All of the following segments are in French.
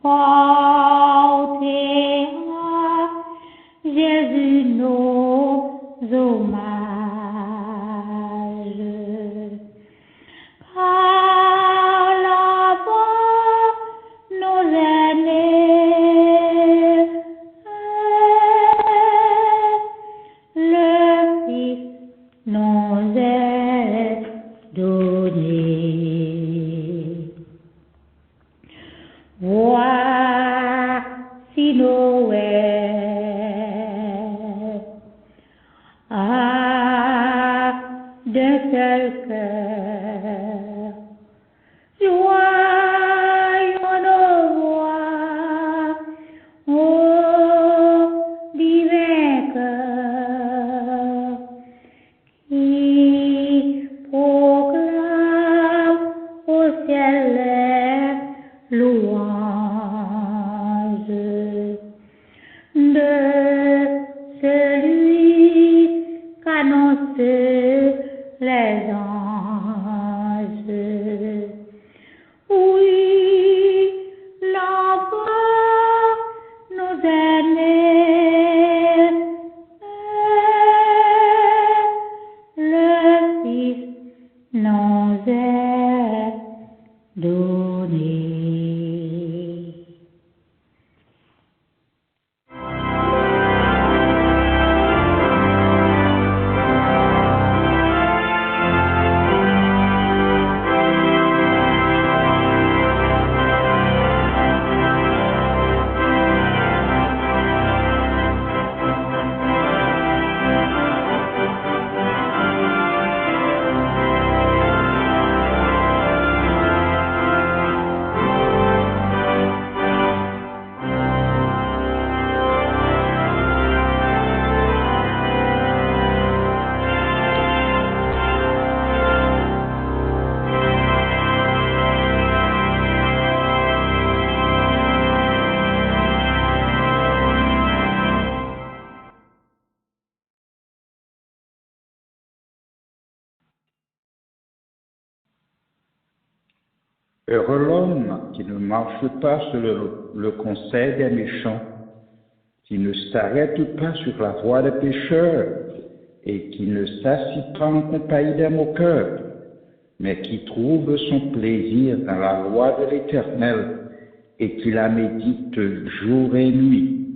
porter à Jésus nos hommages. Par la voix, nos aînés, le Fils nous est donné. Voici Noël, d'un seul cœur, joyons nos voix, ô divin cœur, qui proclame au ciel les louanges de celui qu'annoncent les anges. Oui, l'enfant nous est né, le Fils nous est donné. Heureux l'homme qui ne marche pas sur le conseil des méchants, qui ne s'arrête pas sur la voie des pécheurs, et qui ne s'assied pas en compagnie des moqueurs, mais qui trouve son plaisir dans la loi de l'Éternel, et qui la médite jour et nuit.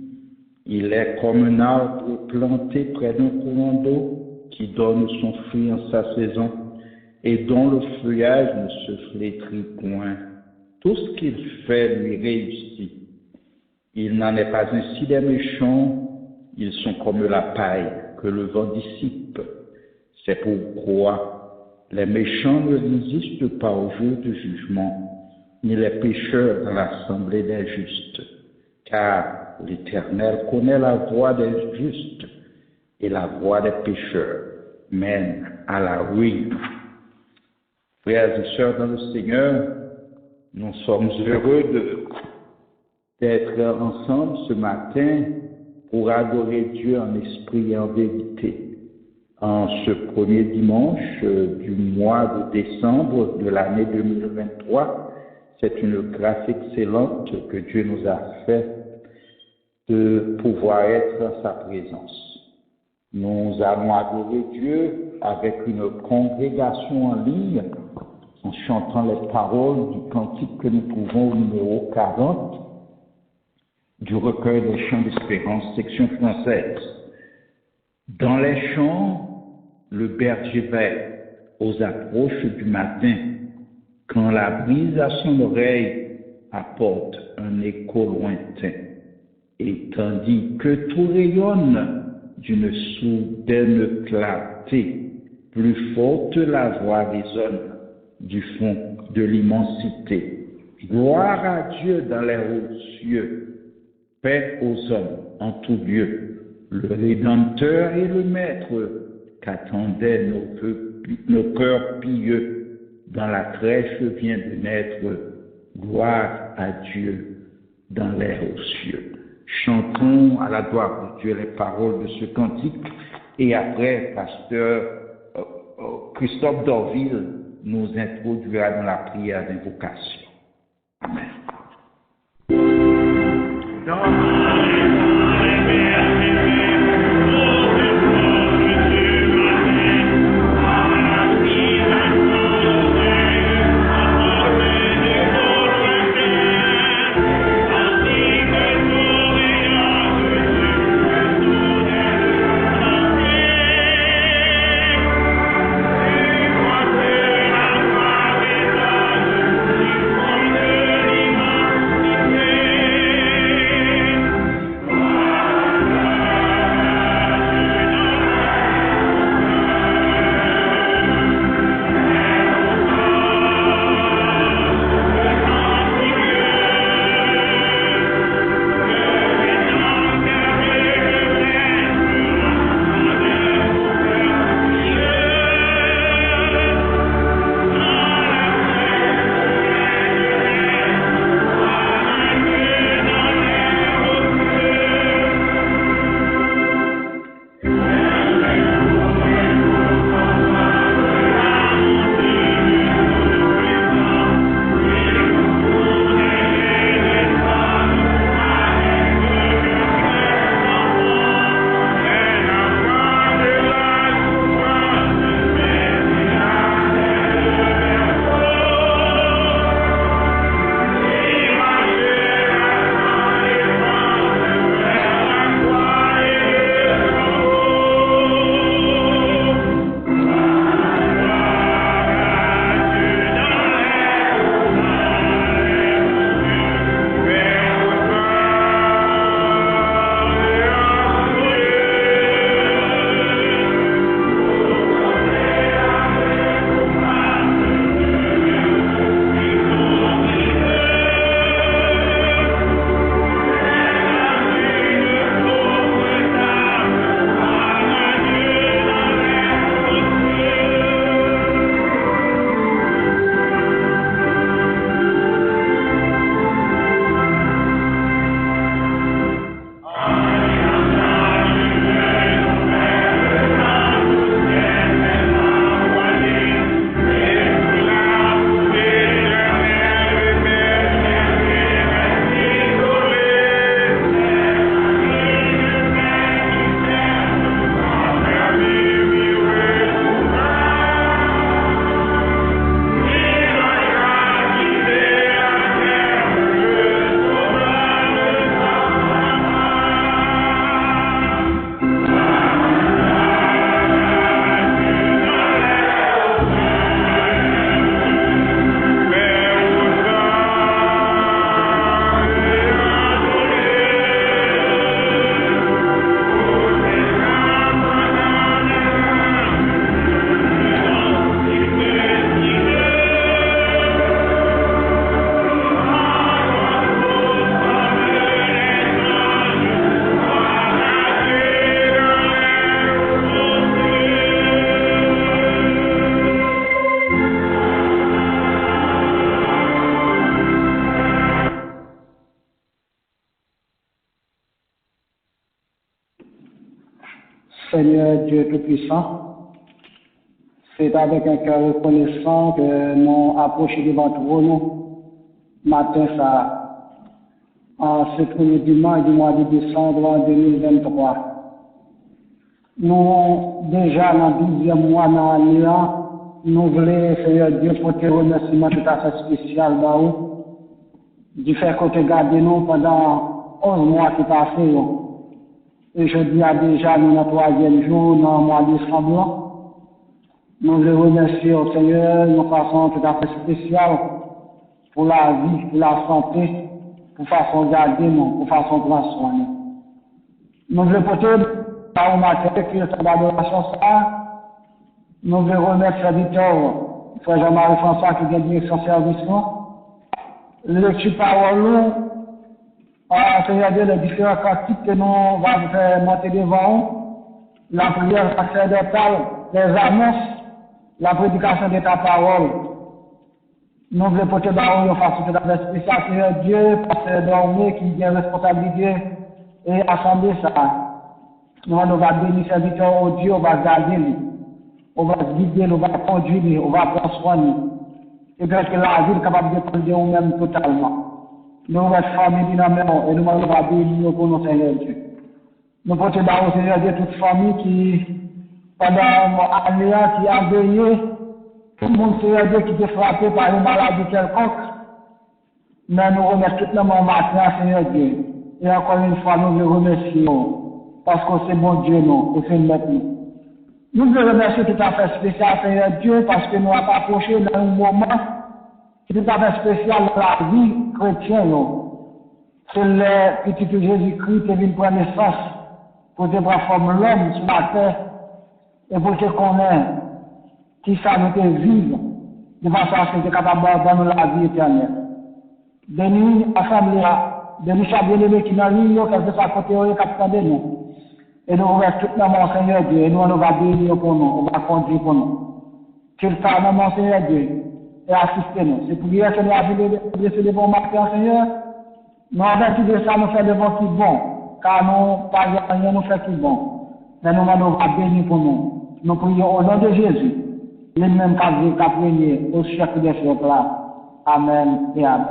Il est comme un arbre planté près d'un courant d'eau, qui donne son fruit en sa saison, et dont le feuillage ne se flétrit point. Tout ce qu'il fait lui réussit. Il n'en est pas ainsi des méchants, ils sont comme la paille que le vent dissipe. C'est pourquoi les méchants ne résistent pas au jour du jugement, ni les pécheurs dans l'assemblée des justes. Car l'Éternel connaît la voie des justes, et la voie des pécheurs mène à la ruine. Frères et sœurs dans le Seigneur, nous sommes heureux d'être ensemble ce matin pour adorer Dieu en esprit et en vérité. En ce premier dimanche du mois de décembre de l'année 2023, c'est une grâce excellente que Dieu nous a fait de pouvoir être en sa présence. Nous allons adorer Dieu avec une congrégation en ligne, en chantant les paroles du cantique que nous trouvons au numéro 40 du recueil des chants d'espérance, section française. Dans les champs, le berger veille aux approches du matin, quand la brise à son oreille apporte un écho lointain, et tandis que tout rayonne d'une soudaine clarté, plus forte la voix résonne du fond de l'immensité. Gloire à Dieu dans les hauts cieux, paix aux hommes en tout lieu, le Rédempteur et le Maître qu'attendaient nos cœurs pieux. Dans la crèche vient de naître, gloire à Dieu dans les hauts cieux. Chantons à la gloire de Dieu les paroles de ce cantique, et après, pasteur Christophe Dorville nous introduira dans la prière d'invocation. Amen. Seigneur Dieu Tout-Puissant, c'est avec un cœur reconnaissant que nous approchons devant toi, nous, matin ça, en ce premier dimanche du mois de décembre en 2023. Nous, déjà dans le 12e mois dans l'année, nous voulons, Seigneur Dieu, pour te remerciement tout à fait spécial, du fait que tu as gardé nous pendant 11 mois qui passent. Et je dis à déjà, nous, notre 3e jour, dans le mois de décembre, nous voulons remercier au Seigneur de façon tout à fait spéciale pour la vie, pour la santé, pour façon de garder nous, pour façon de prendre soin. Nous voulons porter par le matin qui est en adoration ça. Nous voulons remettre serviteur, frère Jean-Marie François qui vient de direction service. Lecture parole, Seigneur Dieu, les différents cantiques que nous allons faire monter devant, la prière sacerdotale, les annonces, la prédication de ta parole. Nous voulons porter parole de façon tout à fait spéciale, Seigneur Dieu, pasteur Dormé qui a responsabilité et assembler ça. Nous allons bénir serviteur au Dieu, on va garder lui, on va guider, on va conduire lui, on va prendre soin de lui. Et bien que la vie est capable de prendre nous-mêmes totalement. Nous allons être famille dynamique et nous allons bénir pour nos Seigneur Dieu. Nous portons au Seigneur Dieu toute famille qui, pendant l'année, qui a veillé, tout le monde Seigneur Dieu qui était frappé par une maladie quelconque. Mais nous remettons tout le monde matin, Seigneur Dieu. Et encore une fois, nous le remercions. Parce que c'est bon Dieu, non, et c'est notre nous. Nous voulons remercier tout à fait spécial, Seigneur Dieu, parce que nous avons approché dans un moment qui est tout à fait spécial dans la vie chrétienne. C'est le petit Jésus-Christ qui est venu prendre naissance pour te transformer l'homme sur la terre et pour te connaître qui ça nous te vivre de façon à ce que tu es capable de donner la vie éternelle. Bénis l'assemblée, bénis chaque bien-aimé qui est dans l'île, quel que soit le côté où il est de nous. Et nous ouvrons tout dans mon Seigneur Dieu, et nous on va bénir pour nous, on va conduire pour nous. Qu'il fasse dans mon Seigneur Dieu, et assistez-nous. C'est pour dire que nous avons laissé le bon matin, Seigneur. Nous avons de ça, nous faisons le bon qui est bon, car nous, pas rien, nous faisons qui est bon. Mais nous on va bénir pour nous. Nous prions au nom de Jésus, les mêmes qu'à prier au chef des siècles là. Amen et Amen.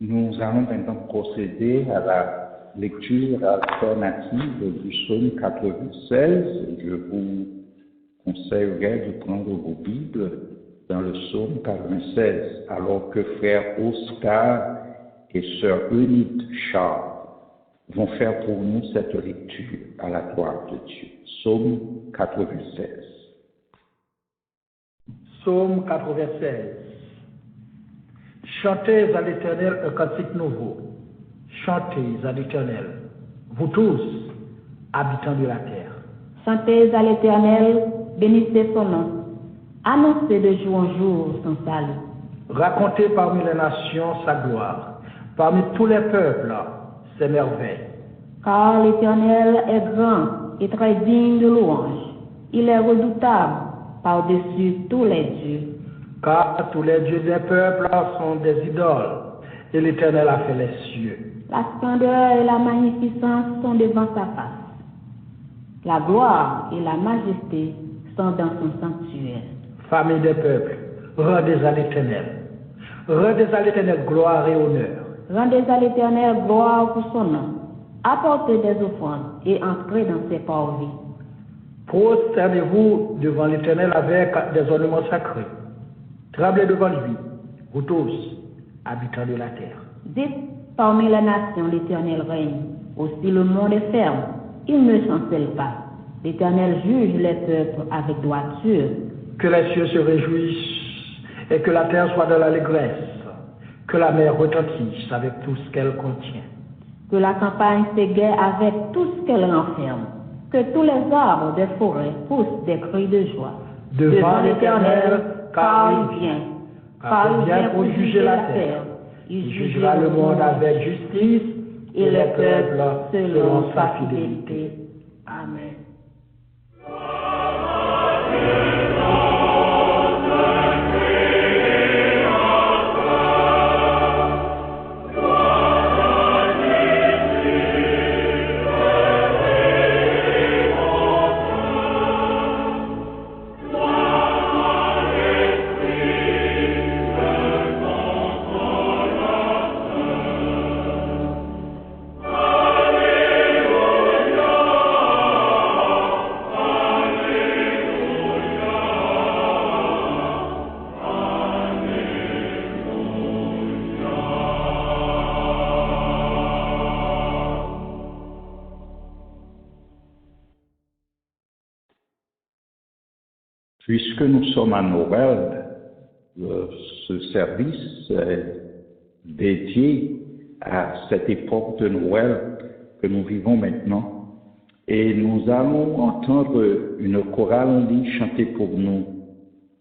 Nous allons maintenant procéder à la lecture alternative du psaume 96. Je vous conseillerais de prendre vos Bibles dans le psaume 96, alors que frère Oscar et sœur Eunite Charles vont faire pour nous cette lecture à la gloire de Dieu. Psaume 96. Psaume 96. Chantez à l'Éternel un cantique nouveau. Chantez à l'Éternel, vous tous, habitants de la terre. Chantez à l'Éternel, bénissez son nom. Annoncez de jour en jour son salut. Racontez parmi les nations sa gloire, parmi tous les peuples ses merveilles. Car l'Éternel est grand et très digne de louange. Il est redoutable par-dessus tous les dieux. Car tous les dieux des peuples sont des idoles, et l'Éternel a fait les cieux. La splendeur et la magnificence sont devant sa face. La gloire et la majesté sont dans son sanctuaire. Famille des peuples, rendez à l'Éternel. Rendez à l'Éternel gloire et honneur. Rendez à l'Éternel gloire pour son nom. Apportez des offrandes et entrez dans ses parvis. Prosternez-vous devant l'Éternel avec des ornements sacrés. Tremblez devant lui, vous tous, habitants de la terre. Dites, parmi les nations, l'Éternel règne. Aussi le monde est ferme, il ne chancelle pas. L'Éternel juge les peuples avec droiture. Que les cieux se réjouissent et que la terre soit dans l'allégresse. Que la mer retentisse avec tout ce qu'elle contient. Que la campagne s'égaie avec tout ce qu'elle renferme. Que tous les arbres des forêts poussent des cris de joie. Devant l'Éternel, car il vient. Car il vient pour juger la terre. Il jugera le monde avec justice et les peuples selon sa fidélité. Amen. Puisque nous sommes à Noël, ce service est dédié à cette époque de Noël que nous vivons maintenant. Et nous allons entendre une chorale chanter pour nous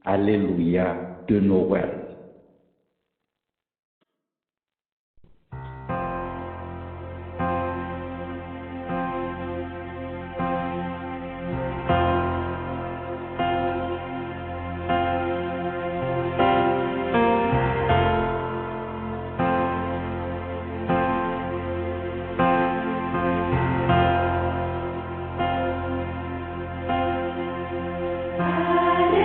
Alléluia de Noël. Alléluia.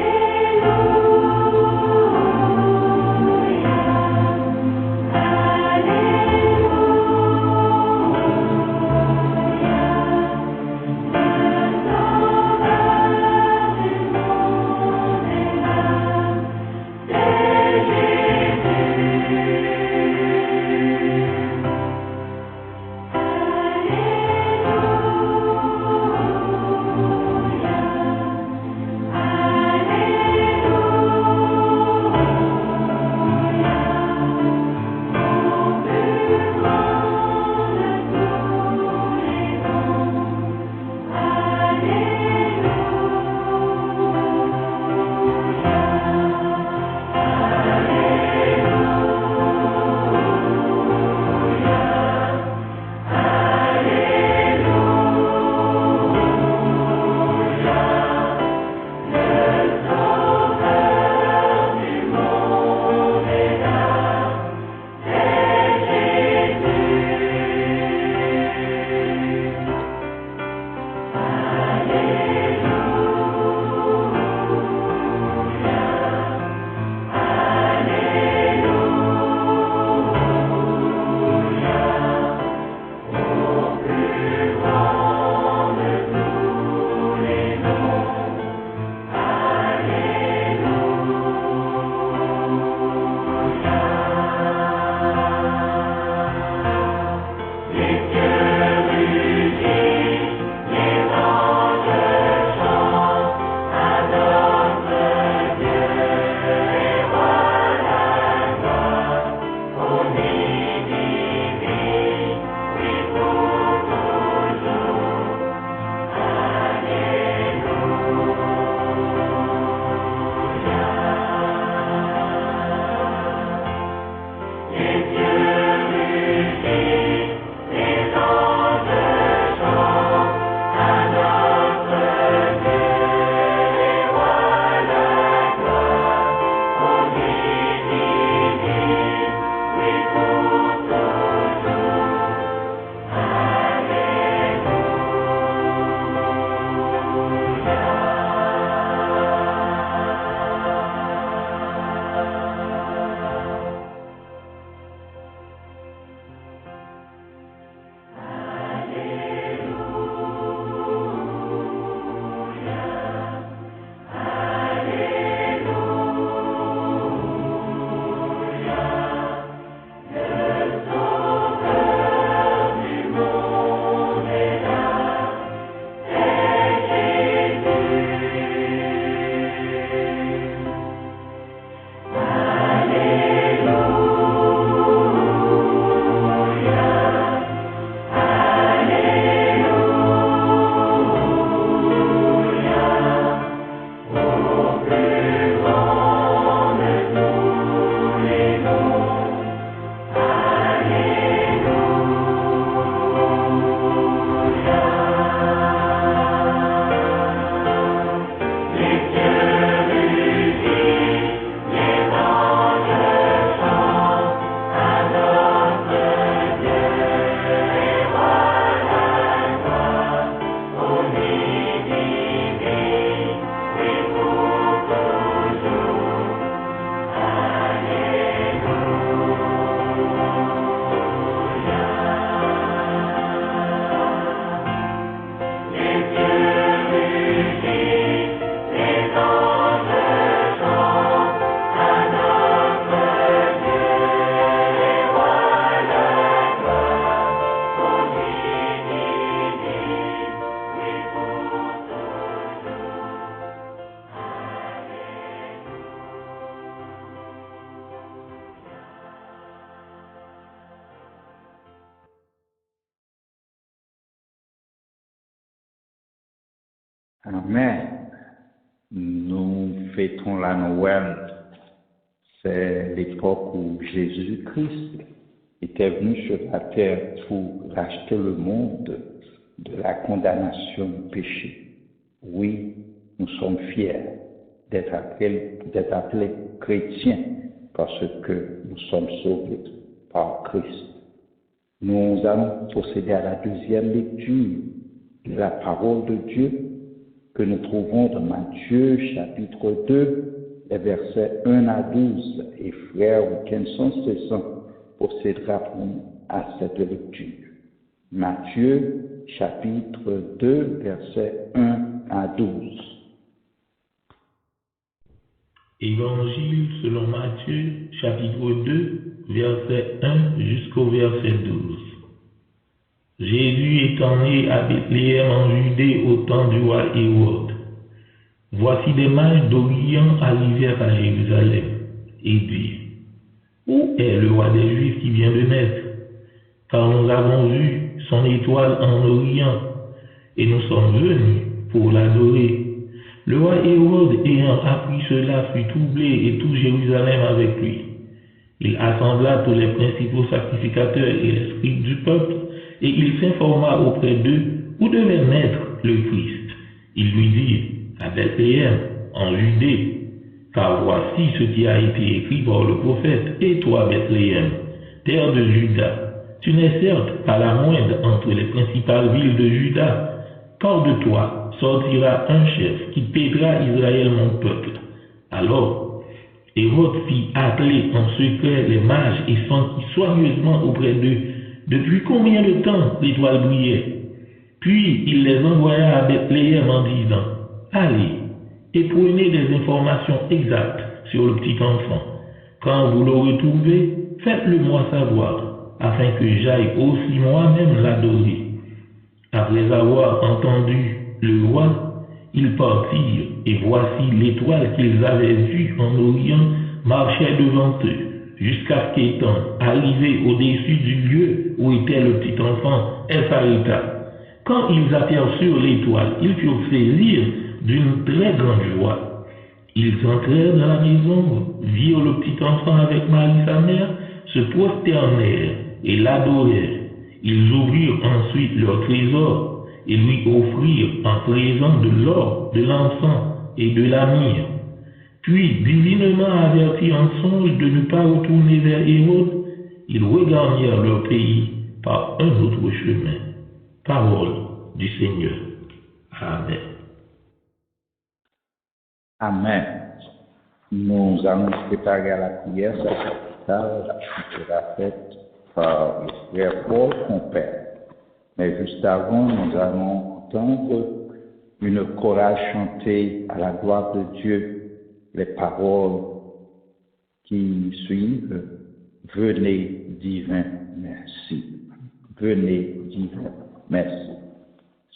Amen. Nous fêtons la Noël. C'est l'époque où Jésus-Christ était venu sur la terre pour racheter le monde de la condamnation du péché. Oui, nous sommes fiers d'être appelés chrétiens parce que nous sommes sauvés par Christ. Nous allons procéder à la deuxième lecture de la parole de Dieu que nous trouvons dans Matthieu chapitre 2, les versets 1 à 12. Et frère Week-end sans cessant procédera à cette lecture. Matthieu chapitre 2, versets 1 à 12. Évangile selon Matthieu chapitre 2, verset 1 jusqu'au verset 12. Jésus étant né à Bethléem en Judée au temps du roi Hérode. Voici des mages d'Orient arrivèrent à Jérusalem et dirent: Où est le roi des Juifs qui vient de naître? Car nous avons vu son étoile en Orient et nous sommes venus pour l'adorer. Le roi Hérode ayant appris cela fut troublé et tout Jérusalem avec lui. Il assembla tous les principaux sacrificateurs et les scribes du peuple, et il s'informa auprès d'eux où devait naître le Christ. Ils lui dirent: à Bethléem, en Judée, car voici ce qui a été écrit par le prophète: Et toi, Bethléem, terre de Juda, tu n'es certes pas la moindre entre les principales villes de Juda, car de toi sortira un chef qui paîtra Israël mon peuple. Alors, Hérode fit appeler en secret les mages et sentit soigneusement auprès d'eux depuis combien de temps l'étoile brillait. Puis il les envoya à Bethléem en disant: Allez et prenez des informations exactes sur le petit enfant. Quand vous l'aurez trouvé, faites-le moi savoir, afin que j'aille aussi moi-même l'adorer. Après avoir entendu le roi, ils partirent, et voici l'étoile qu'ils avaient vue en Orient marchait devant eux, jusqu'à ce qu'étant arrivés au-dessus du lieu où était le petit enfant, elle s'arrêta. Quand ils aperçurent l'étoile, ils furent saisis d'une très grande joie. Ils entrèrent dans la maison, virent le petit enfant avec Marie sa mère, se prosternèrent et l'adorèrent. Ils ouvrirent ensuite leur trésor et lui offrirent en présent de l'or, de l'encens et de la myrrhe. Puis, divinement avertis en songe de ne pas retourner vers Hérode, ils regagnèrent leur pays par un autre chemin. Parole du Seigneur. Amen. Amen. Nous allons nous préparer à la prière sacerdotale qui sera faite par le frère Paul Compère. Mais juste avant, nous allons entendre une chorale chantée à la gloire de Dieu les paroles qui suivent. Venez, divin, merci. Venez, divin, merci.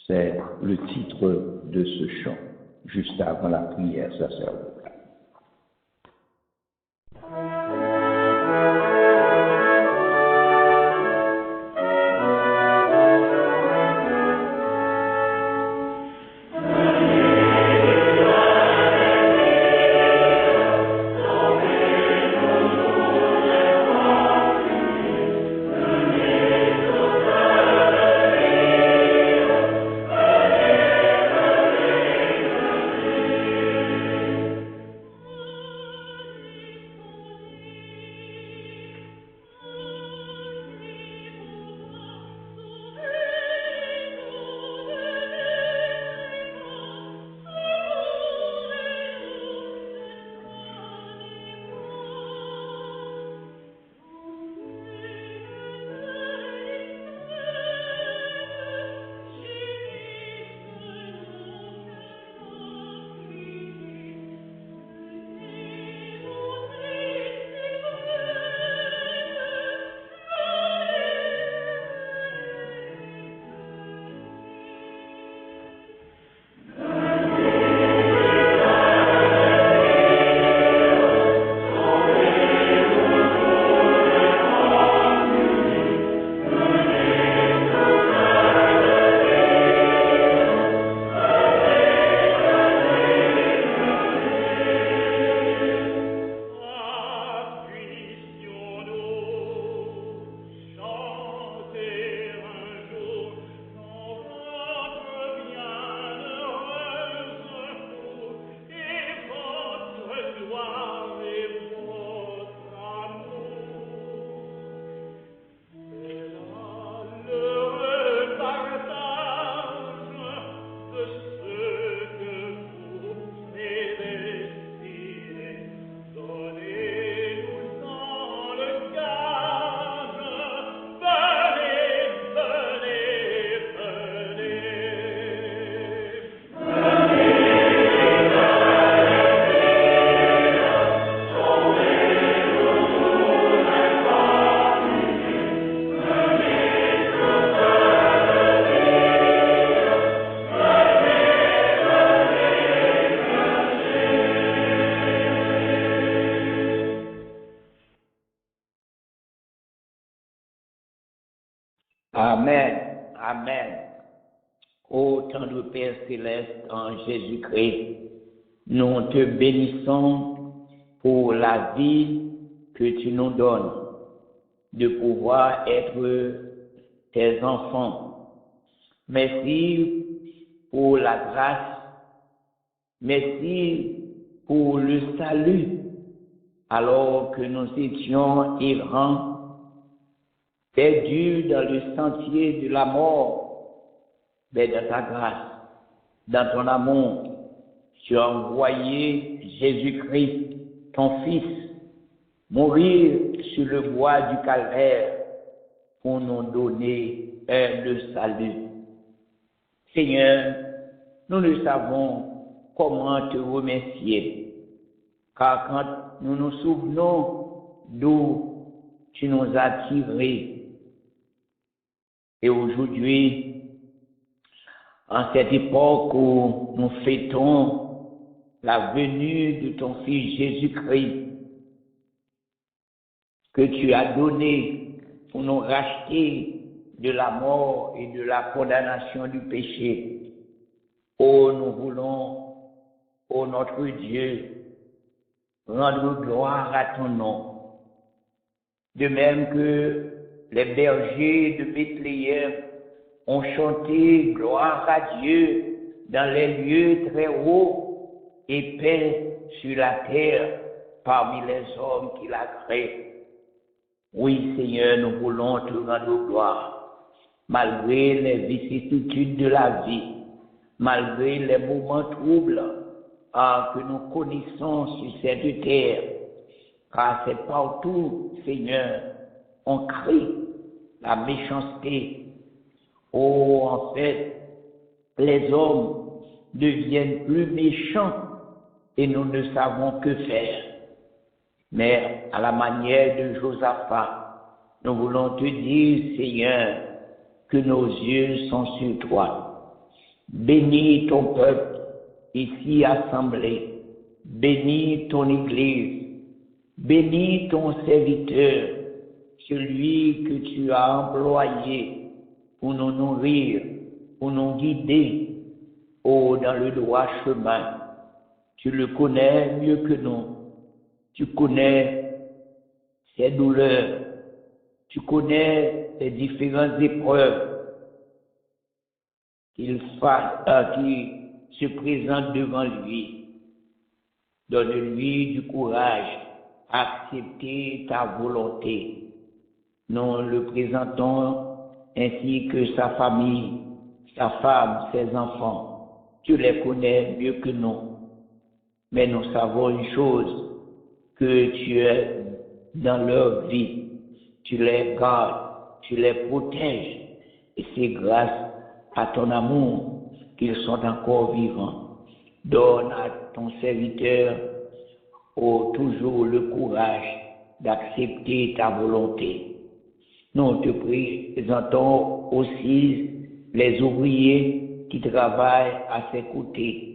C'est le titre de ce chant, juste avant la prière sacerdotale. Ô tendre Père céleste en Jésus-Christ, nous te bénissons pour la vie que tu nous donnes, de pouvoir être tes enfants. Merci pour la grâce, merci pour le salut, alors que nous étions errants, perdus dans le sentier de la mort. Mais dans ta grâce, dans ton amour, tu as envoyé Jésus-Christ, ton Fils, mourir sur le bois du calvaire pour nous donner le salut. Seigneur, nous ne savons comment te remercier, car quand nous nous souvenons d'où tu nous as tirés, et aujourd'hui, en cette époque où nous fêtons la venue de ton Fils Jésus-Christ, que tu as donné pour nous racheter de la mort et de la condamnation du péché. Oh, nous voulons, ô notre Dieu, rendre gloire à ton nom. De même que les bergers de Bethléem ont chanté gloire à Dieu dans les lieux très hauts et paix sur la terre parmi les hommes qu'il a créés. Oui, Seigneur, nous voulons te rendre gloire, malgré les vicissitudes de la vie, malgré les moments troubles que nous connaissons sur cette terre, car c'est partout, Seigneur, on crie la méchanceté. Oh, en fait, les hommes deviennent plus méchants et nous ne savons que faire. Mais à la manière de Josaphat, nous voulons te dire, Seigneur, que nos yeux sont sur toi. Bénis ton peuple ici assemblé. Bénis ton Église. Bénis ton serviteur, celui que tu as employé pour nous nourrir, pour nous guider, dans le droit chemin. Tu le connais mieux que nous. Tu connais ses douleurs. Tu connais les différentes épreuves qui se présentent devant lui. Donne-lui du courage à accepter ta volonté. Nous le présentons ainsi que sa famille, sa femme, ses enfants. Tu les connais mieux que nous. Mais nous savons une chose, que tu es dans leur vie. Tu les gardes, tu les protèges. Et c'est grâce à ton amour qu'ils sont encore vivants. Donne à ton serviteur toujours le courage d'accepter ta volonté. Nous te présentons aussi les ouvriers qui travaillent à ses côtés,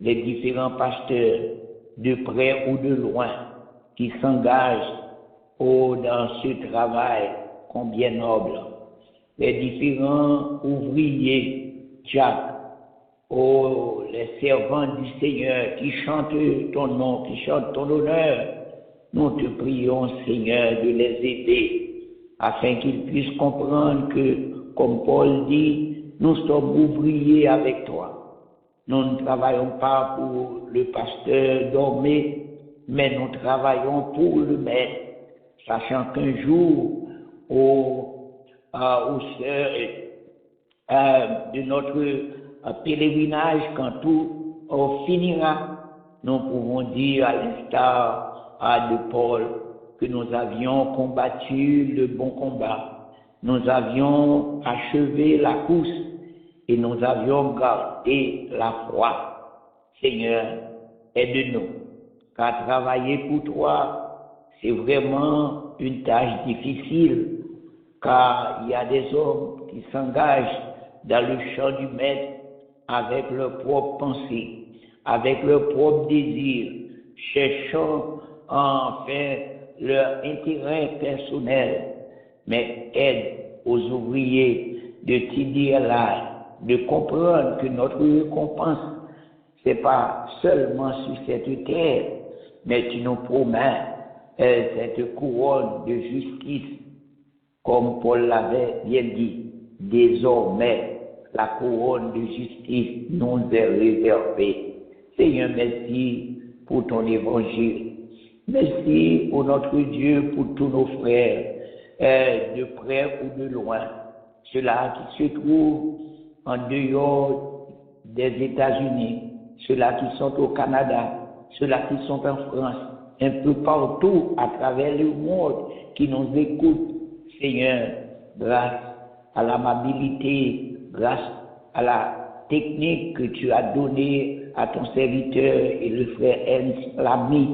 les différents pasteurs, de près ou de loin, qui s'engagent dans ce travail combien noble. Les différents ouvriers, Jacques, les servants du Seigneur qui chantent ton nom, qui chantent ton honneur, nous te prions, Seigneur, de les aider afin qu'ils puissent comprendre que, comme Paul dit, nous sommes ouvriers avec toi. Nous ne travaillons pas pour le pasteur Dormé, mais nous travaillons pour le maître, sachant qu'un jour, au seuil de notre pèlerinage, quand tout finira, nous pouvons dire à l'instar de Paul que nous avions combattu le bon combat, nous avions achevé la course et nous avions gardé la foi. Seigneur, aide-nous, car travailler pour toi, c'est vraiment une tâche difficile, car il y a des hommes qui s'engagent dans le champ du maître avec leurs propres pensées, avec leurs propres désirs, cherchant à faire leur intérêt personnel, mais aide aux ouvriers de te dire là, de comprendre que notre récompense, c'est pas seulement sur cette terre, mais tu nous promets cette couronne de justice, comme Paul l'avait bien dit. Désormais, la couronne de justice nous est réservée. Seigneur, merci pour ton évangile. Merci, ô notre Dieu, pour tous nos frères, de près ou de loin, ceux-là qui se trouvent en dehors des États-Unis, ceux-là qui sont au Canada, ceux-là qui sont en France, un peu partout à travers le monde, qui nous écoutent. Seigneur, grâce à l'amabilité, grâce à la technique que tu as donnée à ton serviteur et le frère Ernst Lamy,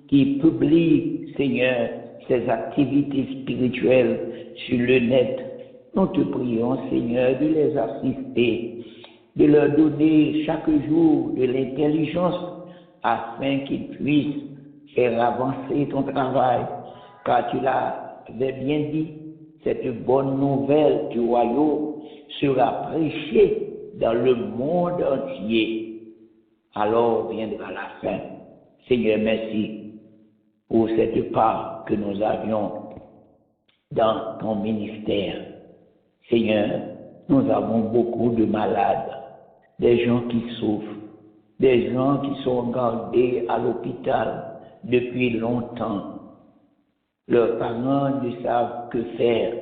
qui publie, Seigneur, ses activités spirituelles sur le net. Nous te prions, Seigneur, de les assister, de leur donner chaque jour de l'intelligence afin qu'ils puissent faire avancer ton travail, car tu l'avais bien dit, cette bonne nouvelle du royaume sera prêchée dans le monde entier. Alors viendra la fin. Seigneur, merci pour cette part que nous avions dans ton ministère. Seigneur, nous avons beaucoup de malades, des gens qui souffrent, des gens qui sont gardés à l'hôpital depuis longtemps. Leurs parents ne savent que faire,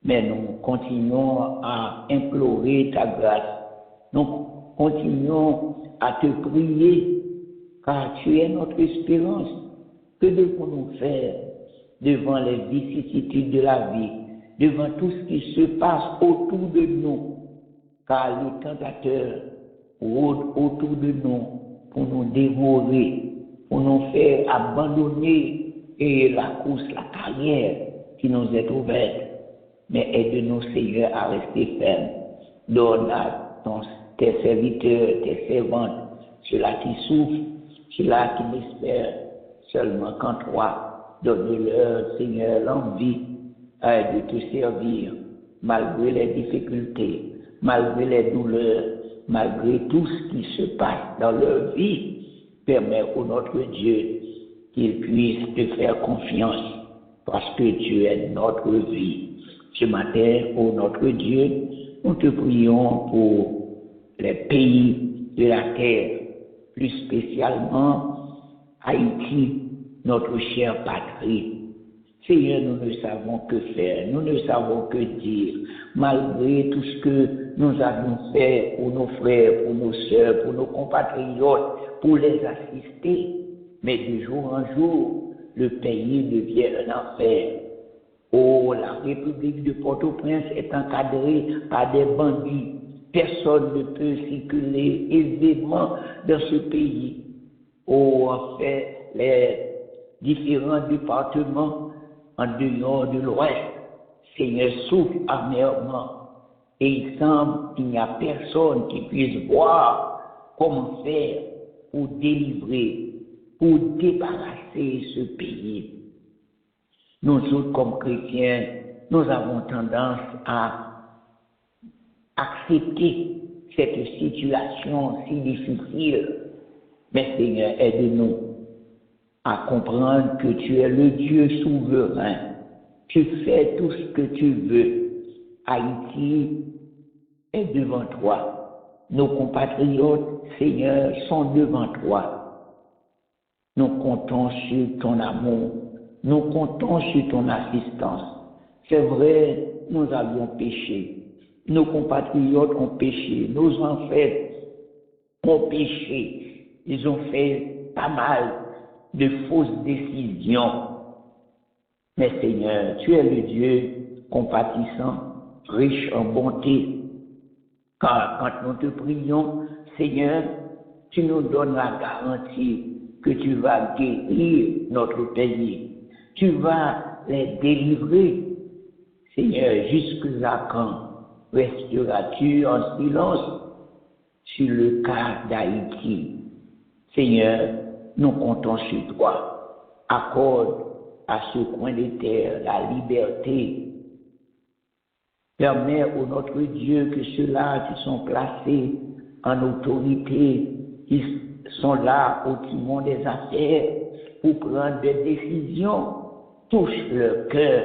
mais nous continuons à implorer ta grâce. Nous continuons à te prier, car tu es notre espérance. Que devons-nous faire devant les vicissitudes de la vie, devant tout ce qui se passe autour de nous, car le tentateur rôde autour de nous pour nous dévorer, pour nous faire abandonner la course, la carrière qui nous est ouverte. Mais aide-nous, Seigneur, à rester fermes. Donne à tes serviteurs, tes servantes, ceux-là qui souffrent, ceux-là qui n'espèrent seulement qu'en toi. Donne-leur, Seigneur, l'envie de te servir, malgré les difficultés, malgré les douleurs, malgré tout ce qui se passe dans leur vie. Permets, ô notre Dieu, qu'ils puissent te faire confiance, parce que tu es notre vie. Ce matin, ô notre Dieu, nous te prions pour les pays de la terre, plus spécialement Haïti, notre chère patrie. Seigneur, nous ne savons que faire, nous ne savons que dire, malgré tout ce que nous avons fait pour nos frères, pour nos sœurs, pour nos compatriotes, pour les assister. Mais de jour en jour, le pays devient un enfer. Oh, la République de Port-au-Prince est encadrée par des bandits. Personne ne peut circuler aisément dans ce pays. Oh, en fait, les différents départements en dehors de l'Ouest, Seigneur, souffre amèrement. Et il semble qu'il n'y a personne qui puisse voir comment faire pour délivrer, pour débarrasser ce pays. Nous autres, comme chrétiens, nous avons tendance à accepter cette situation si difficile. Mais Seigneur, aide-nous à comprendre que tu es le Dieu souverain. Tu fais tout ce que tu veux. Haïti est devant toi. Nos compatriotes, Seigneur, sont devant toi. Nous comptons sur ton amour. Nous comptons sur ton assistance. C'est vrai, nous avions péché. Nos compatriotes ont péché. Nos ancêtres ont péché. Ils ont fait pas mal de fausses décisions. Mais Seigneur, tu es le Dieu compatissant, riche en bonté. Car quand nous te prions, Seigneur, tu nous donnes la garantie que tu vas guérir notre pays. Tu vas les délivrer. Seigneur, jusqu'à quand resteras-tu en silence sur le cas d'Haïti? Seigneur, nous comptons sur toi. Accorde à ce coin de terre la liberté Permets, ô notre Dieu, que ceux-là qui sont placés en autorité, qui sont là au timon des affaires pour prendre des décisions, touche leur cœur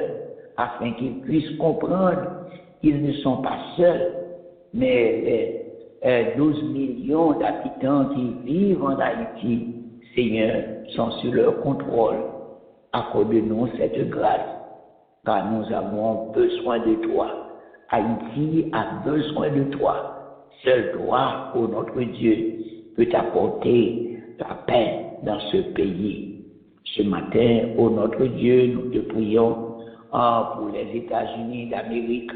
afin qu'ils puissent comprendre qu'ils ne sont pas seuls, mais les 12 millions d'habitants qui vivent en Haïti, Seigneur, sont sous leur contrôle. Accorde-nous cette grâce, car nous avons besoin de toi. Haïti a besoin de toi. Seul toi, ô notre Dieu, peut apporter la paix dans ce pays. Ce matin, ô notre Dieu, nous te prions pour les États-Unis d'Amérique.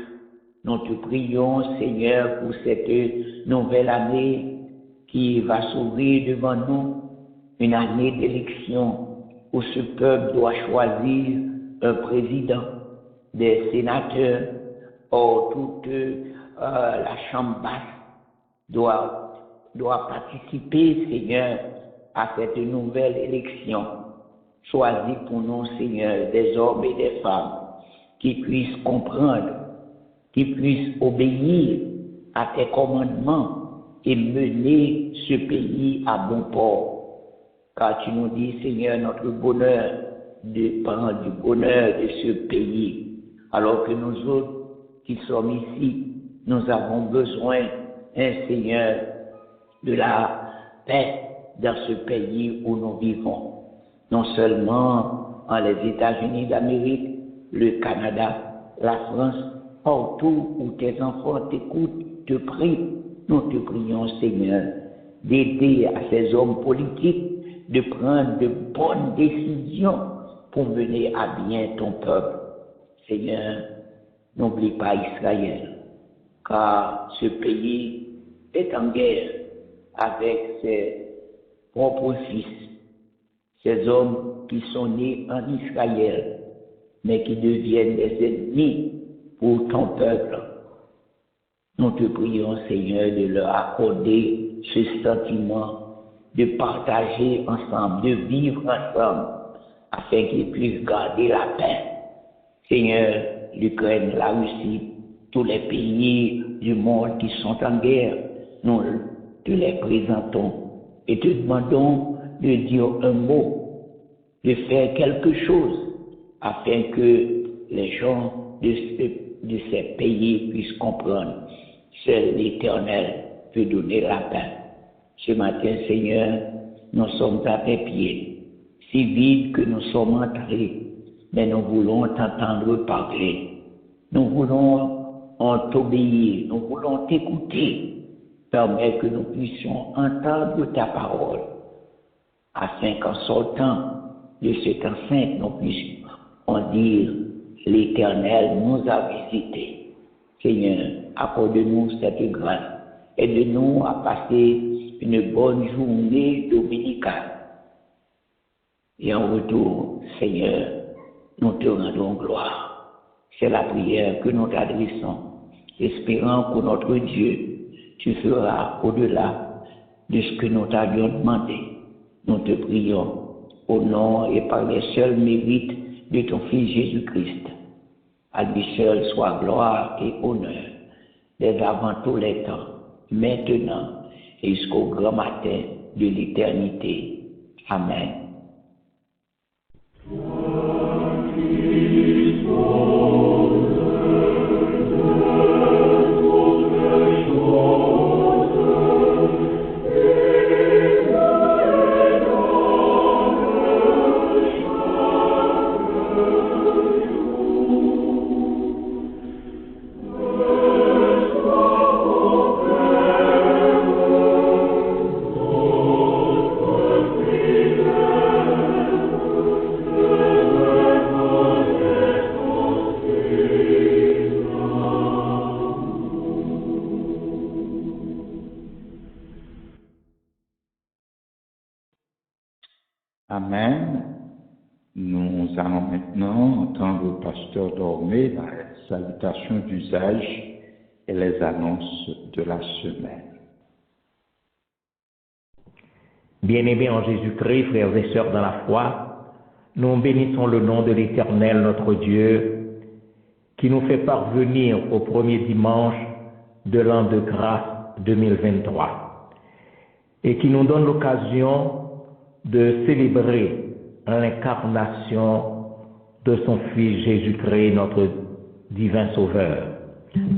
Nous te prions, Seigneur, pour cette nouvelle année qui va s'ouvrir devant nous, une année d'élection où ce peuple doit choisir un président, des sénateurs, toute la chambre basse doit participer, Seigneur, à cette nouvelle élection. Choisis pour nous, Seigneur, des hommes et des femmes qui puissent comprendre, qui puissent obéir à tes commandements et mener ce pays à bon port. Car tu nous dis, Seigneur, notre bonheur dépend du bonheur de ce pays. Alors que nous autres qui sommes ici, nous avons besoin, Seigneur, de la paix dans ce pays où nous vivons. Non seulement en les États-Unis d'Amérique, le Canada, la France, partout où tes enfants t'écoutent, te prient, nous te prions, Seigneur, d'aider à ces hommes politiques de prendre de bonnes décisions pour mener à bien ton peuple. Seigneur, n'oublie pas Israël, car ce pays est en guerre avec ses propres fils, ces hommes qui sont nés en Israël, mais qui deviennent des ennemis pour ton peuple. Nous te prions, Seigneur, de leur accorder ce sentiment de partager ensemble, de vivre ensemble, afin qu'ils puissent garder la paix. Seigneur, l'Ukraine, la Russie, tous les pays du monde qui sont en guerre, nous te les présentons et te demandons de dire un mot, de faire quelque chose, afin que les gens de ces pays puissent comprendre. Seul l'Éternel peut donner la paix. Ce matin, Seigneur, nous sommes à tes pieds, si vides que nous sommes entrés, mais nous voulons t'entendre parler. Nous voulons t'obéir, nous voulons t'écouter. Permets que nous puissions entendre ta parole, afin qu'en sortant de cette enceinte, nous puissions dire l'Éternel nous a visités. Seigneur, accorde-nous cette grâce. Aide-nous à passer une bonne journée dominicale. Et en retour, Seigneur, nous te rendons gloire. C'est la prière que nous t'adressons, espérant que notre Dieu, tu feras au-delà de ce que nous t'avions demandé. Nous te prions au nom et par les seuls mérites de ton Fils Jésus-Christ. À lui seul soit gloire et honneur, dès avant tous les temps, maintenant et jusqu'au grand matin de l'éternité. Amen. Amen. Nous allons maintenant entendre le pasteur Dormé la salutation d'usage et les annonces de la semaine. Bien-aimés en Jésus-Christ, frères et sœurs dans la foi, nous bénissons le nom de l'Éternel, notre Dieu, qui nous fait parvenir au premier dimanche de l'an de grâce 2023 et qui nous donne l'occasion de célébrer l'incarnation de son Fils Jésus-Christ, notre divin Sauveur.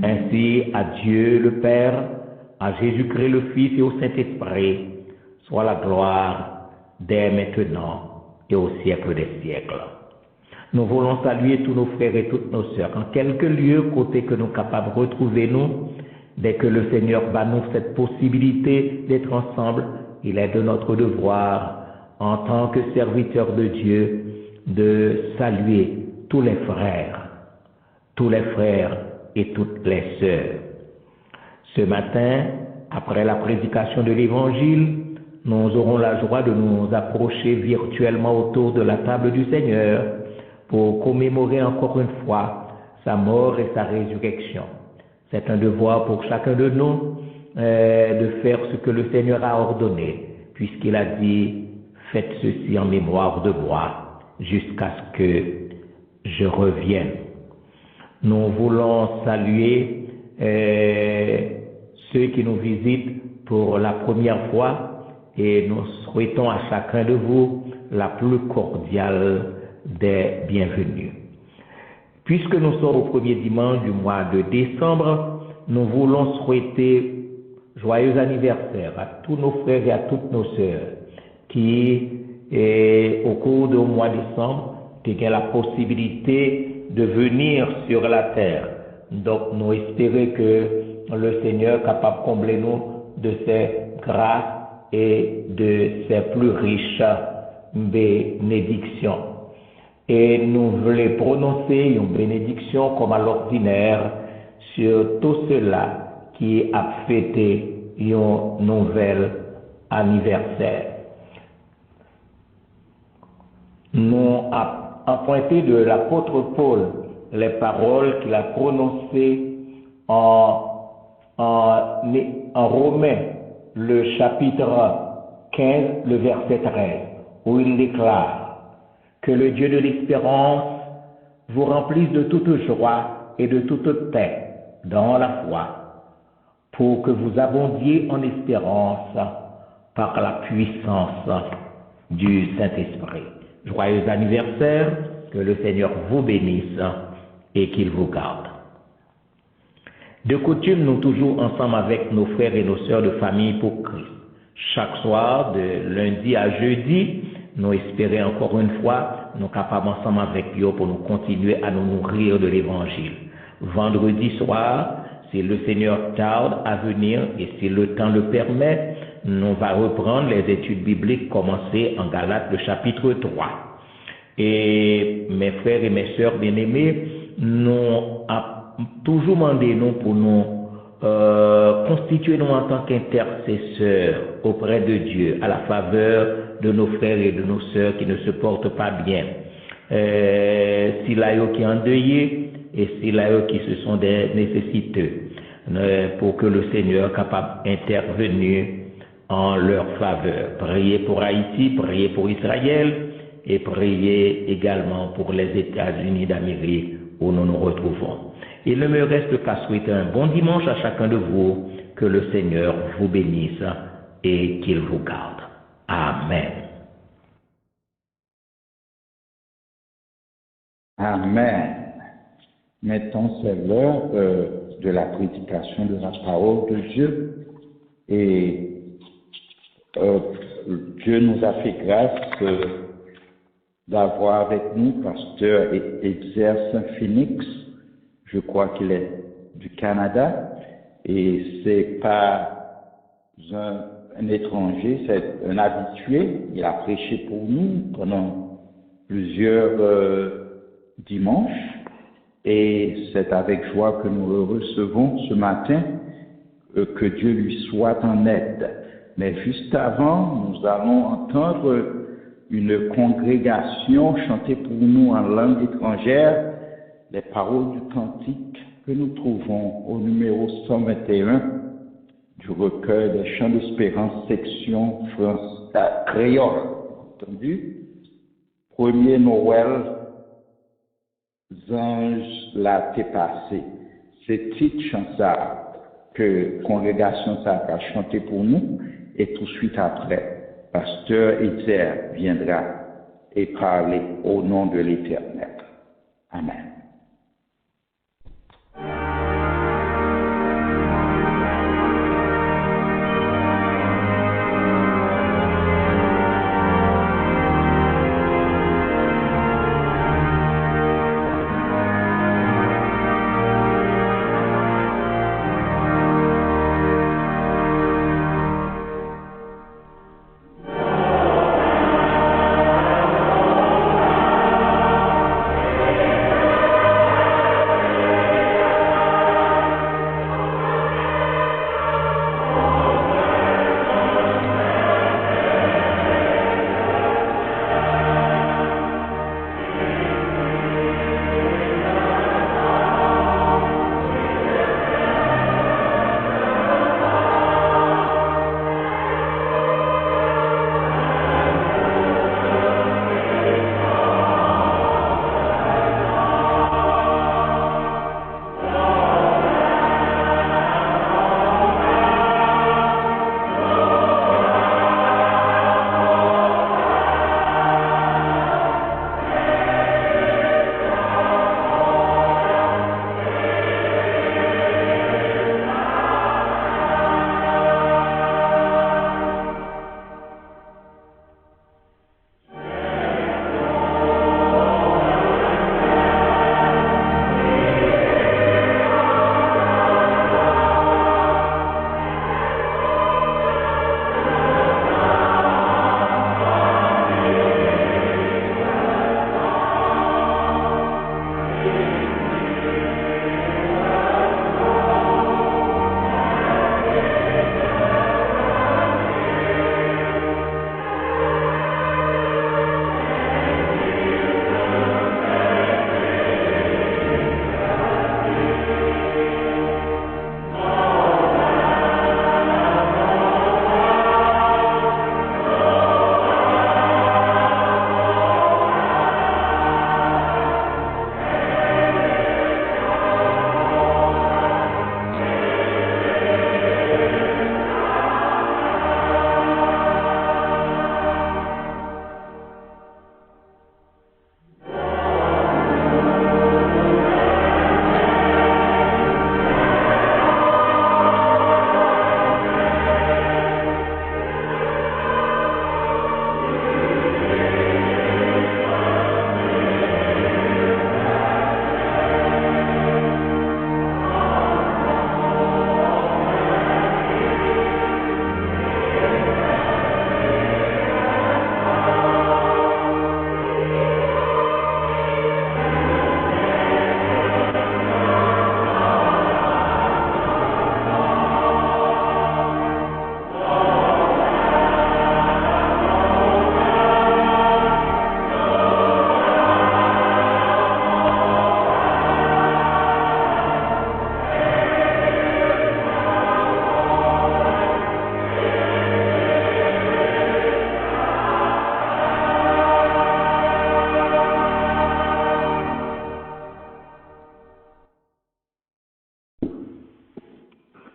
Ainsi, à Dieu le Père, à Jésus-Christ le Fils et au Saint-Esprit, soit la gloire dès maintenant et au siècle des siècles. Nous voulons saluer tous nos frères et toutes nos sœurs, en quelque lieu, côté que nous capables de retrouver nous, dès que le Seigneur va nous cette possibilité d'être ensemble, il est de notre devoir, en tant que serviteur de Dieu, de saluer tous les frères et toutes les sœurs. Ce matin, après la prédication de l'Évangile, nous aurons la joie de nous approcher virtuellement autour de la table du Seigneur pour commémorer encore une fois sa mort et sa résurrection. C'est un devoir pour chacun de nous de faire ce que le Seigneur a ordonné, puisqu'il a dit « Faites ceci en mémoire de moi jusqu'à ce que je revienne ». Nous voulons saluer ceux qui nous visitent pour la première fois et nous souhaitons à chacun de vous la plus cordiale des bienvenues. Puisque nous sommes au premier dimanche du mois de décembre, nous voulons souhaiter joyeux anniversaire à tous nos frères et à toutes nos sœurs qui, au cours du mois de décembre, ont la possibilité de venir sur la terre. Donc, nous espérons que le Seigneur est capable de combler nous de ses grâces et de ses plus riches bénédictions. Et nous voulons prononcer une bénédiction comme à l'ordinaire sur tous ceux-là qui a fêté un nouvel anniversaire. Nous avons emprunté de l'apôtre Paul les paroles qu'il a prononcées en Romains, le chapitre 15, le verset 13, où il déclare que le Dieu de l'espérance vous remplisse de toute joie et de toute paix dans la foi, pour que vous abondiez en espérance par la puissance du Saint-Esprit. Joyeux anniversaire, que le Seigneur vous bénisse et qu'il vous garde. De coutume, nous toujours ensemble avec nos frères et nos sœurs de famille pour Christ. Chaque soir, de lundi à jeudi, nous espérons encore une fois, nous capables ensemble avec eux pour nous continuer à nous nourrir de l'Évangile. Vendredi soir, si le Seigneur tarde à venir et si le temps le permet, nous allons reprendre les études bibliques commencées en Galates, le chapitre 3. Et mes frères et mes sœurs bien-aimés, nous avons toujours demandé nous pour nous constituer nous en tant qu'intercesseurs auprès de Dieu à la faveur de nos frères et de nos sœurs qui ne se portent pas bien. S'il y a eux qui sont endeuillés et s'il y a eux qui se sont des nécessiteux, pour que le Seigneur soit capable d'intervenir en leur faveur. Priez pour Haïti, priez pour Israël et priez également pour les États-Unis d'Amérique où nous nous retrouvons. Il ne me reste qu'à souhaiter un bon dimanche à chacun de vous, que le Seigneur vous bénisse et qu'il vous garde. Amen. Amen. Maintenant, c'est l'heure de la prédication de la parole de Dieu. Et Dieu nous a fait grâce d'avoir avec nous pasteur Exer Saint-Phoenix. Je crois qu'il est du Canada. Et c'est pas un étranger, c'est un habitué. Il a prêché pour nous pendant plusieurs dimanches. Et c'est avec joie que nous le recevons ce matin, que Dieu lui soit en aide. Mais juste avant, nous allons entendre une congrégation chanter pour nous en langue étrangère les paroles du cantique que nous trouvons au numéro 121 du recueil des chants d'espérance section créole. Entendu? Premier Noël anges là t'est passé. C'est petite chant ça que congrégation ça a chanté pour nous et tout de suite après, pasteur Ether viendra et parler au nom de l'Éternel. Amen.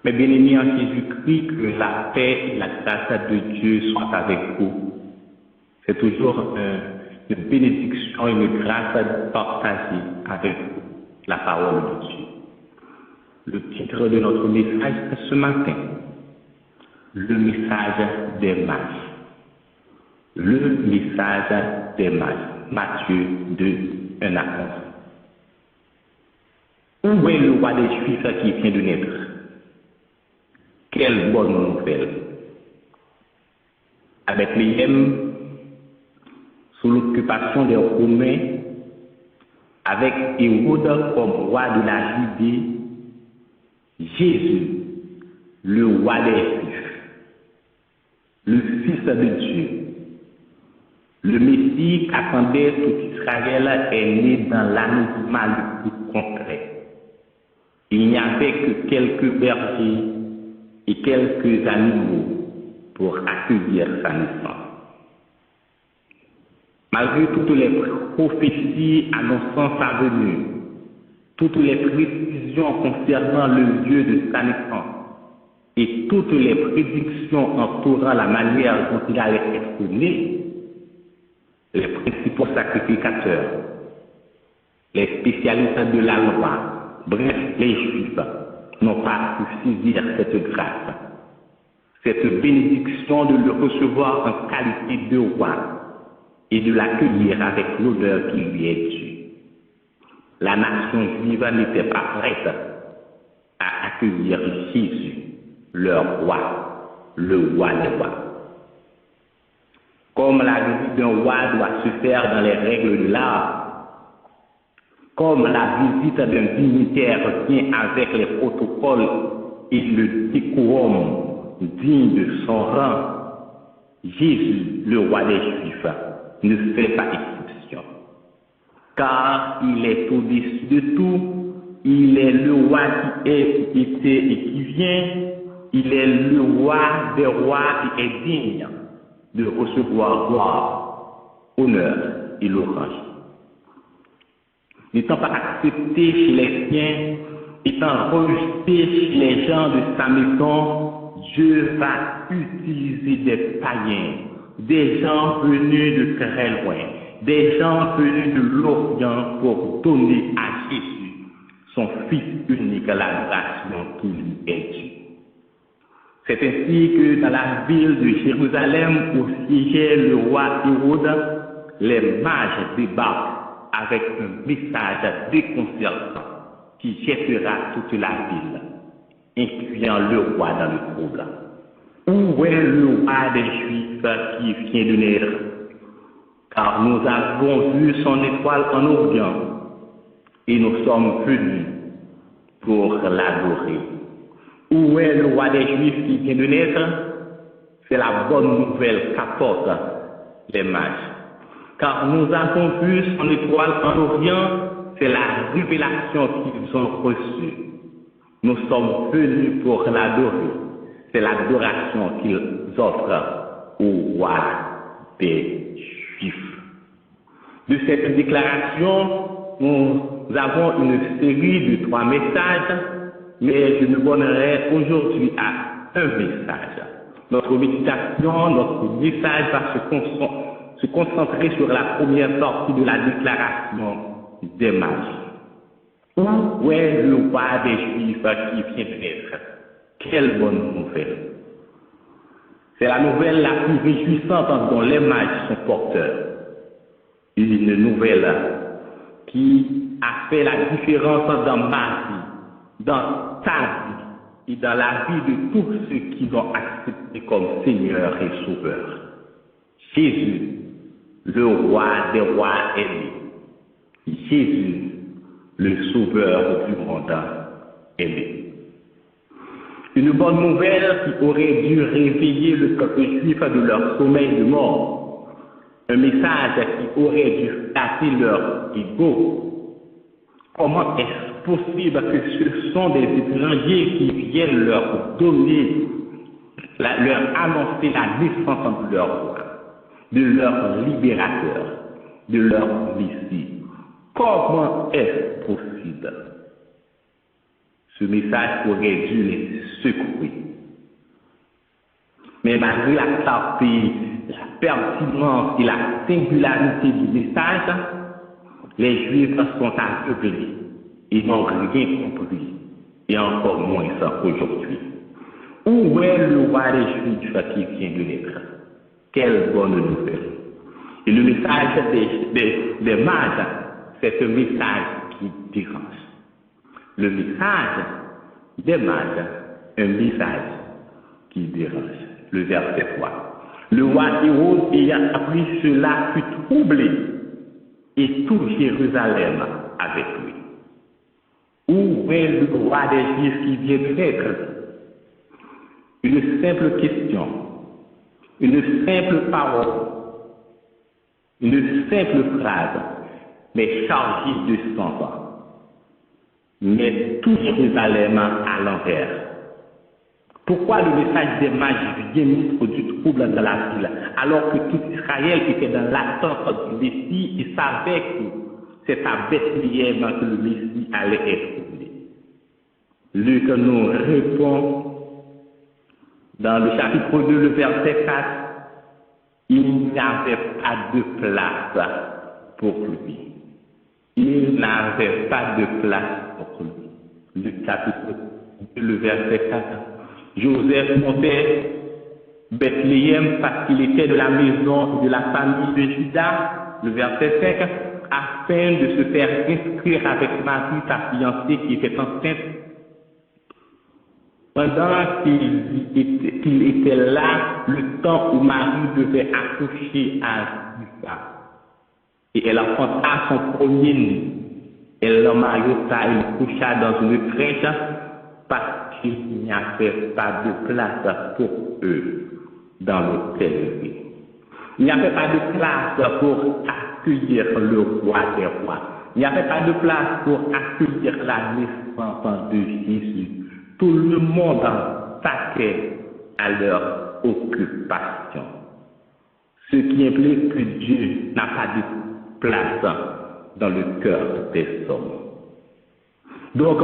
Mais bien-aimés en Jésus-Christ, que la paix et la grâce de Dieu soient avec vous. C'est toujours une bénédiction et une grâce de partager avec vous la parole de Dieu. Le titre de notre message ce matin, le message des mages. Le message des mages. Matthieu 2, 1 à 11. Où est le roi des Juifs qui vient de naître? Quelle bonne nouvelle! À Bethléem, sous l'occupation des Romains, avec Hérode comme roi de la Judée, Jésus, le roi des Juifs, le Fils de Dieu, le Messie qu'attendait tout Israël est né dans l'anonymat le plus concret. Il n'y avait que quelques bergers et quelques animaux pour accueillir sa naissance. Malgré toutes les prophéties annonçant sa venue, toutes les précisions concernant le lieu de sa naissance et toutes les prédictions entourant la manière dont il allait être né, les principaux sacrificateurs, les spécialistes de la loi, bref, les Juifs, n'ont pas pu saisir cette grâce, cette bénédiction de le recevoir en qualité de roi et de l'accueillir avec l'honneur qui lui est dû. La nation juive n'était pas prête à accueillir Jésus, leur roi, le roi des rois. Comme la visite d'un roi doit se faire dans les règles de l'art, comme la visite d'un dignitaire vient avec les protocoles et le décorum digne de son rang, Jésus, le roi des Juifs, ne fait pas exception. Car il est au-dessus de tout, il est le roi qui est, qui était et qui vient, il est le roi des rois et est digne de recevoir gloire, honneur et louange. N'étant pas accepté chez les siens, étant rejeté chez les gens de sa maison, Dieu va utiliser des païens, des gens venus de très loin, des gens venus de l'Orient pour donner à Jésus, son Fils unique, l'adoration qui lui est due. C'est ainsi que dans la ville de Jérusalem où siégeait le roi Hérode, les mages débarquent avec un message déconcertant qui jettera toute la ville, incluant le roi dans le trouble. Où est le roi des Juifs qui vient de naître? Car nous avons vu son étoile en Orient et nous sommes venus pour l'adorer. Où est le roi des Juifs qui vient de naître? C'est la bonne nouvelle qu'apportent les mages. Car nous avons vu son étoile en Orient, c'est la révélation qu'ils ont reçue. Nous sommes venus pour l'adorer. C'est l'adoration qu'ils offrent au roi des Juifs. De cette déclaration, nous avons une série de 3 messages, mais je me bornerai aujourd'hui à un message. Notre méditation, notre message va se concentrer sur la première partie de la déclaration des mages. Où est le roi des Juifs qui vient de naître? Quelle bonne nouvelle! C'est la nouvelle la plus réjouissante dont les mages sont porteurs. Une nouvelle qui a fait la différence dans ma vie, dans ta vie et dans la vie de tous ceux qui l'ont accepté comme Seigneur et Sauveur. Jésus, le roi des rois est né. Jésus, le Sauveur du monde est né. Une bonne nouvelle qui aurait dû réveiller le peuple juif de leur sommeil de mort. Un message qui aurait dû flatter leur ego. Comment est-ce possible que ce sont des étrangers qui viennent leur donner, leur annoncer la naissance de leur roi, de leur libérateur, de leur Messie? Comment est-ce possible? Ce message aurait dû les secouer. Mais malgré la clarté, la pertinence et la singularité du message, les Juifs sont aveuglés et n'ont rien compris, et encore moins ça aujourd'hui. Où est le roi des Juifs qui vient de naître? Quelle bonne nouvelle! Et le message des mages, c'est un message qui dérange. Le message des mages, un message qui dérange. Le verset 3. Le roi Hérode, ayant appris cela, fut troublé, et tout Jérusalem avec lui. Où est le roi des Juifs qui vient de naître? Une simple question, une simple parole, une simple phrase, mais chargée de sens. Mais tout Jérusalem à l'envers. Pourquoi le message des mages vient mettre du trouble dans la ville, alors que tout Israël était dans l'attente du Messie et savait que c'est à Bethléem que le Messie allait être né? Luc nous répond dans le chapitre 2, le verset 4, il n'y avait pas de place pour lui. Il n'avait pas de place pour lui. Le chapitre 2, le verset 4. Joseph montait Bethléem parce qu'il était de la maison de la famille de Juda, le verset 5, afin de se faire inscrire avec Marie, sa fiancée, qui était enceinte. Pendant qu'il était là, le temps où Marie devait accoucher à Juda. Et elle enfanta son premier-né. Elle l'emmaillota, elle coucha dans une crèche parce qu'il n'y avait pas de place pour eux dans l'hôtellerie. Il n'y avait pas de place pour accueillir le roi des rois. Il n'y avait pas de place pour accueillir la naissance de Jésus. Tout le monde s'attaquait à leur occupation. Ce qui implique que Dieu n'a pas de place dans le cœur des hommes. Donc,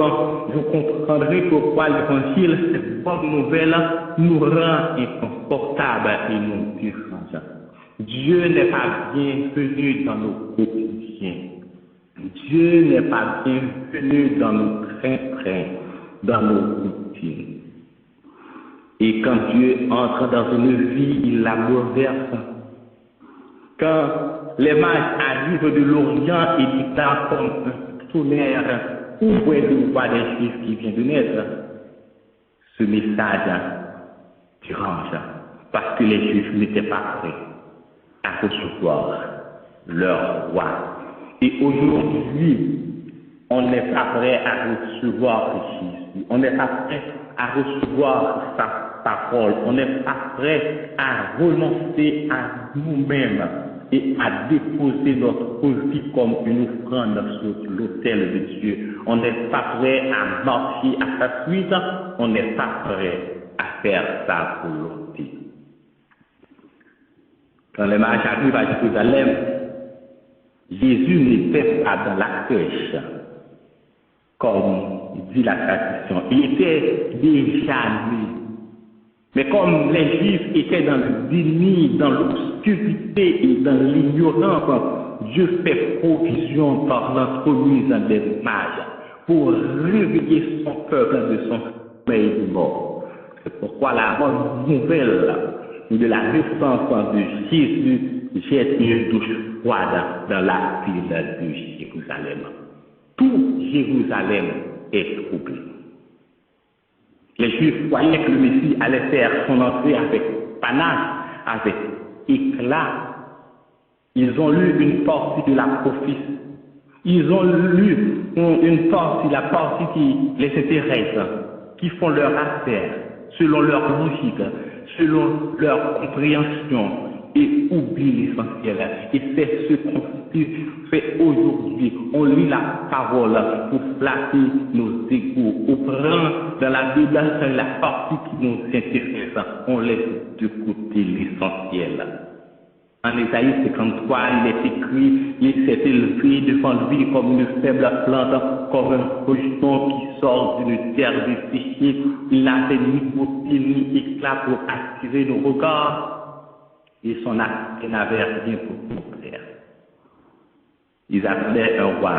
vous comprendrez pourquoi l'évangile, cette bonne nouvelle, nous rend inconfortables et nous dérange. Dieu n'est pas bienvenu dans nos quotidiens. Dieu n'est pas bienvenu dans nos trains-trains, dans nos routines. Et quand Dieu entre dans une vie, il la bouleverse. Quand les mages arrivent de l'Orient et ils dansent comme un tonnerre, où est le roi des Juifs qui vient de naître? Ce message dérange parce que les Juifs n'étaient pas prêts à recevoir leur roi. Et aujourd'hui, on n'est pas prêt à recevoir Jésus. On n'est pas prêt à recevoir sa parole. On n'est pas prêt à renoncer à nous-mêmes et à déposer notre vie comme une offrande sur l'autel de Dieu. On n'est pas prêt à marcher à sa suite. On n'est pas prêt à faire sa volonté. Quand les mages arrivent à Jérusalem, Jésus n'était pas dans la crèche, comme dit la tradition. Il était déjà né. Mais comme les Juifs étaient dans le déni, dans l'obscurité et dans l'ignorance, Dieu fait provision par l'entremise des mages pour réveiller son peuple de son sommeil de mort. C'est pourquoi la bonne nouvelle de la naissance de Jésus jette une douche froide dans la ville de Jérusalem. Tout Jérusalem est troublé. Les Juifs croyaient que le Messie allait faire son entrée avec panache, avec éclat. Ils ont lu une partie de la prophétie. Ils ont lu une partie, la partie qui les intéresse, qui font leur affaire, selon leur logique, selon leur compréhension, et oublient l'essentiel. Et c'est ce qu'on fait aujourd'hui. On lit la parole pour flatter nos égos. On prend dans la Bible la partie qui nous intéresse. On laisse de côté l'essentiel. En Ésaïe 53, il est écrit, il s'est élevé devant lui comme une faible plante, comme un rejeton qui sort d'une terre desséchée. Il n'avait ni beauté ni éclat pour attirer nos regards. Et son acte n'avait rien pour nous plaire. Ils attendaient un roi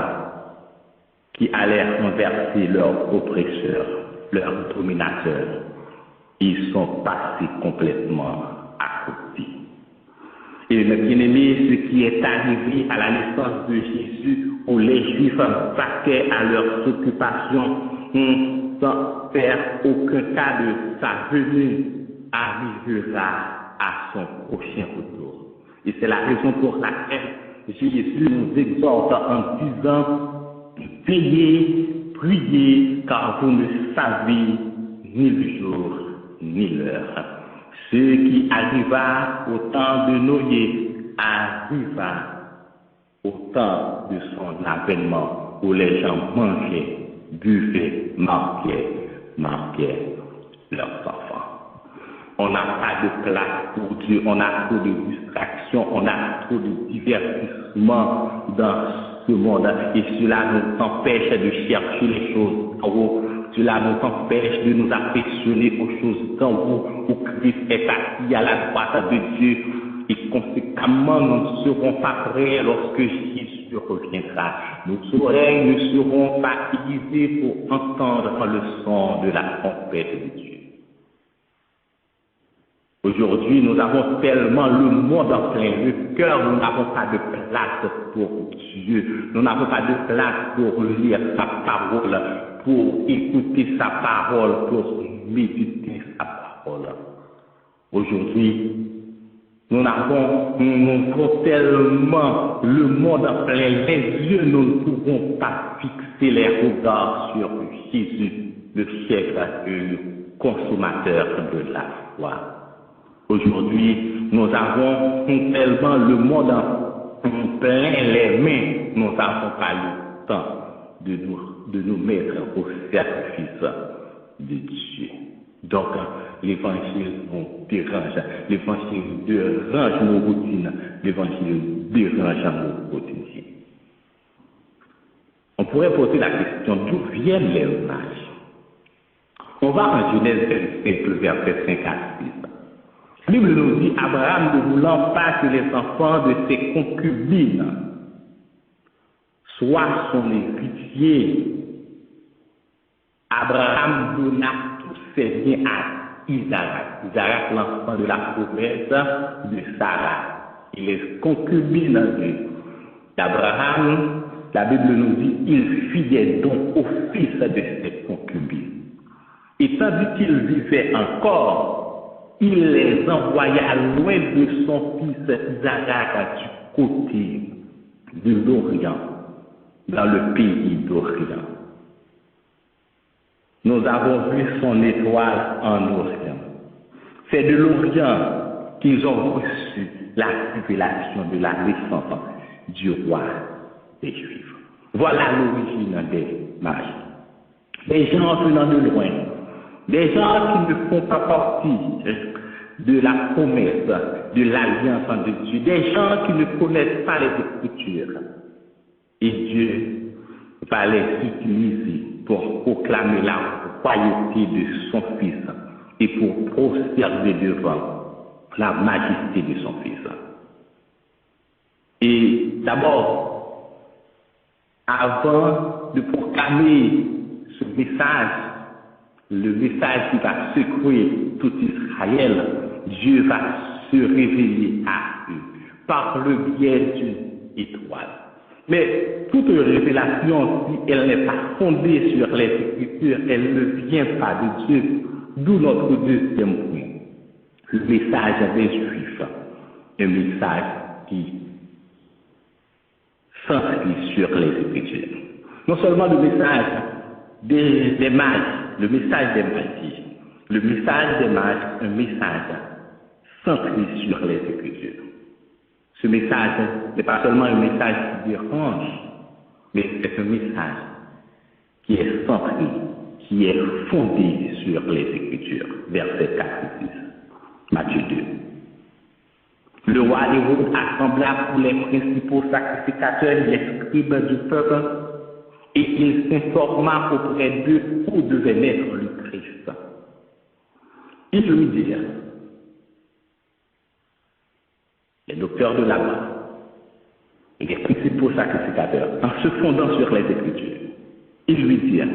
qui allait renverser leurs oppresseurs, leurs dominateurs. Ils sont passés complètement à côté. Et mes bien-aimés, ce qui est arrivé à la naissance de Jésus, où les Juifs vaquaient à leurs occupations sans faire aucun cas de sa venue, arrivera à son prochain retour. Et c'est la raison pour laquelle Jésus nous exhorte en disant, veillez, priez, car vous ne savez ni le jour ni l'heure. Ce qui arriva au temps de Noé arriva au temps de son avènement, où les gens mangeaient, buvaient, marquaient leurs enfants. On n'a pas de place pour Dieu, on a trop de distractions, on a trop de divertissements dans ce monde. Et cela nous empêche de chercher les choses en haut. Cela nous empêche de nous affectionner aux choses d'en haut, où Christ est assis à la droite de Dieu. Et conséquemment, nous ne serons pas prêts lorsque Jésus reviendra. Nos oreilles ne seront pas aiguisées pour entendre le son de la trompette de Dieu. Aujourd'hui, nous avons tellement le monde en plein le cœur, nous n'avons pas de place pour Dieu. Nous n'avons pas de place pour lire sa parole, pour écouter sa parole, pour méditer sa parole. Aujourd'hui, nous avons tellement le monde en plein les yeux, nous ne pouvons pas fixer les regards sur Jésus, le chef et le consommateur de la foi. Aujourd'hui, nous avons tellement le monde en plein les mains, nous n'avons pas le temps de nous mettre au sacrifice de Dieu. Donc, l'évangile nous dérange, l'évangile dérange nos routines, l'évangile dérange nos routines. On pourrait poser la question, d'où viennent les mages? On va en Genèse 25, verset 5 à 6. La Bible nous dit, Abraham ne voulant pas que les enfants de ses concubines soient son héritier, Abraham donna tous ses biens à Isaac. Isaac, l'enfant de la promesse de Sarah. Et les concubines d'Abraham, la Bible nous dit, il fit des dons au fils de ses concubines. Et tandis qu'il vivait encore, il les envoya loin de son fils Isaac du côté de l'Orient, dans le pays d'Orient. Nous avons vu son étoile en Orient. C'est de l'Orient qu'ils ont reçu la révélation de la naissance du roi des Juifs. Voilà l'origine des mages. Des gens venant de loin, des gens qui ne font pas partie de la promesse, de l'alliance de Dieu, des gens qui ne connaissent pas les Écritures. Et Dieu va les utiliser pour proclamer la royauté de son Fils et pour prosterner devant la majesté de son Fils. Et d'abord, avant de proclamer ce message, le message qui va secouer tout Israël, Dieu va se révéler à eux par le biais d'une étoile. Mais toute révélation, si elle n'est pas fondée sur les Écritures, elle ne vient pas de Dieu. D'où notre deuxième point. Le message des Juifs, un message qui s'inscrit sur les Écritures. Non seulement le message des mages, le message des magies, le message des mages, un message centré sur les Écritures. Ce message n'est pas seulement un message qui dérange, mais c'est un message qui est centré, qui est fondé sur les Écritures. Verset 4 et 6, Matthieu 2. Le roi Hérode assembla pour les principaux sacrificateurs les scribes du peuple, et il s'informa auprès d'eux où devait naître le Christ. Ils lui dirent, les docteurs de la loi, les principaux sacrificateurs, en se fondant sur les Écritures, ils lui dirent,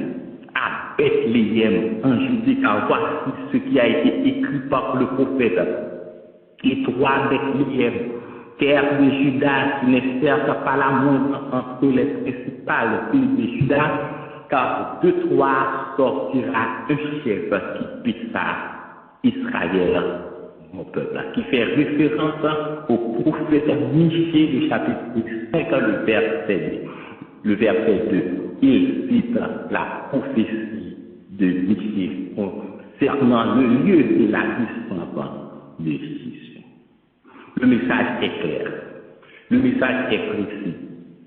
à Bethléem, en Judée, car voici ce qui a été écrit par le prophète. Et toi, Bethléem, terre de Juda, qui n'est certes pas la moindre entre les principales villes de Juda, car de toi sortira un chef qui piquera Israël, mon peuple, qui fait référence au prophète Michée du chapitre 5, le verset 2. Il cite la prophétie de Michée concernant le lieu de la naissance de Jésus. Le message est clair, le message est précis,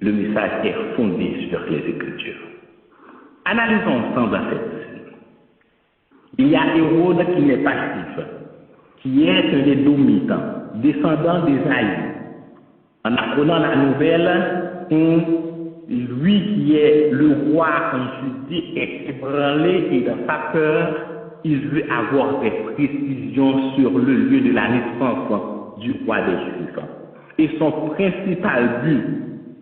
le message est fondé sur les Écritures. Analysons ensemble cette scène. Il y a Hérode qui n'est pas juif. qui est un Édomite, descendant d'Ésaïe. En apprenant la nouvelle, lui qui est le roi en Judée est ébranlé et dans sa peur, il veut avoir des précisions sur le lieu de la naissance du roi des Juifs. Et son principal but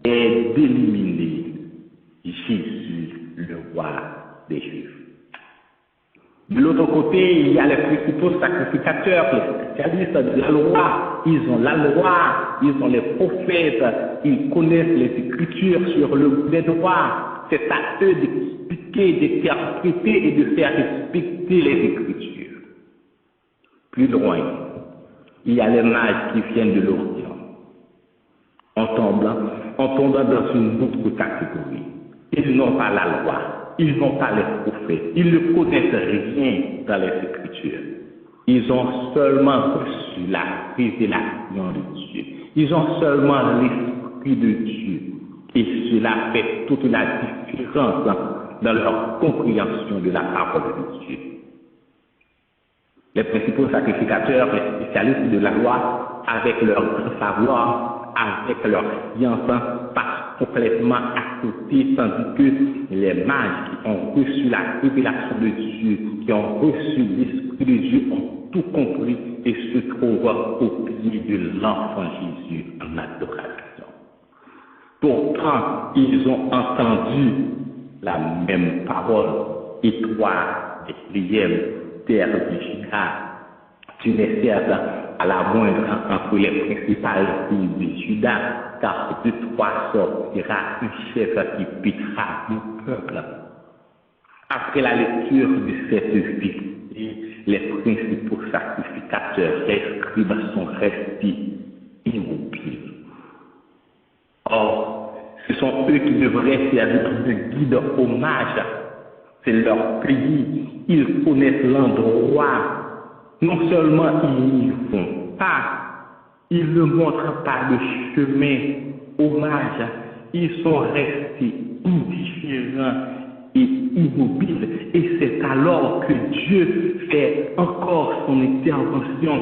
est d'éliminer Jésus, le roi des Juifs. De l'autre côté, il y a les principaux sacrificateurs, les spécialistes de la loi. Ils ont la loi, ils ont les prophètes, ils connaissent les Écritures sur le bout des droits. C'est à eux d'expliquer, d'interpréter et de faire respecter les Écritures. Plus loin, il y a les mages qui viennent de l'Orient, en tombant dans une autre catégorie. Ils n'ont pas la loi. Ils n'ont pas les prophètes, ils ne connaissent rien dans les Écritures. Ils ont seulement reçu la révélation de Dieu. Ils ont seulement l'Esprit de Dieu. Et cela fait toute la différence dans leur compréhension de la parole de Dieu. Les principaux sacrificateurs, les spécialistes de la loi, avec leur grand savoir, avec leur science, passent complètement à côté, tandis que les mages qui ont reçu la révélation de Dieu, qui ont reçu l'Esprit de Dieu, ont tout compris et se trouvent au pied de l'enfant Jésus en adoration. Pourtant, ils ont entendu la même parole, et toi, Bethléem, terre de Juda, tu n'es certes à la moindre entre les principales villes de Juda, car de toi sortira un chef qui piquera le peuple. Après la lecture de cette vie, les principaux sacrificateurs, les scribes sont restés immobiles. Or, ce sont eux qui devraient servir de guide au mage. C'est leur pays, ils connaissent l'endroit. Non seulement ils n'y vont pas, ils ne montrent pas le chemin au mage, ils sont restés indifférents et immobiles. Et c'est alors que Dieu fait encore son intervention.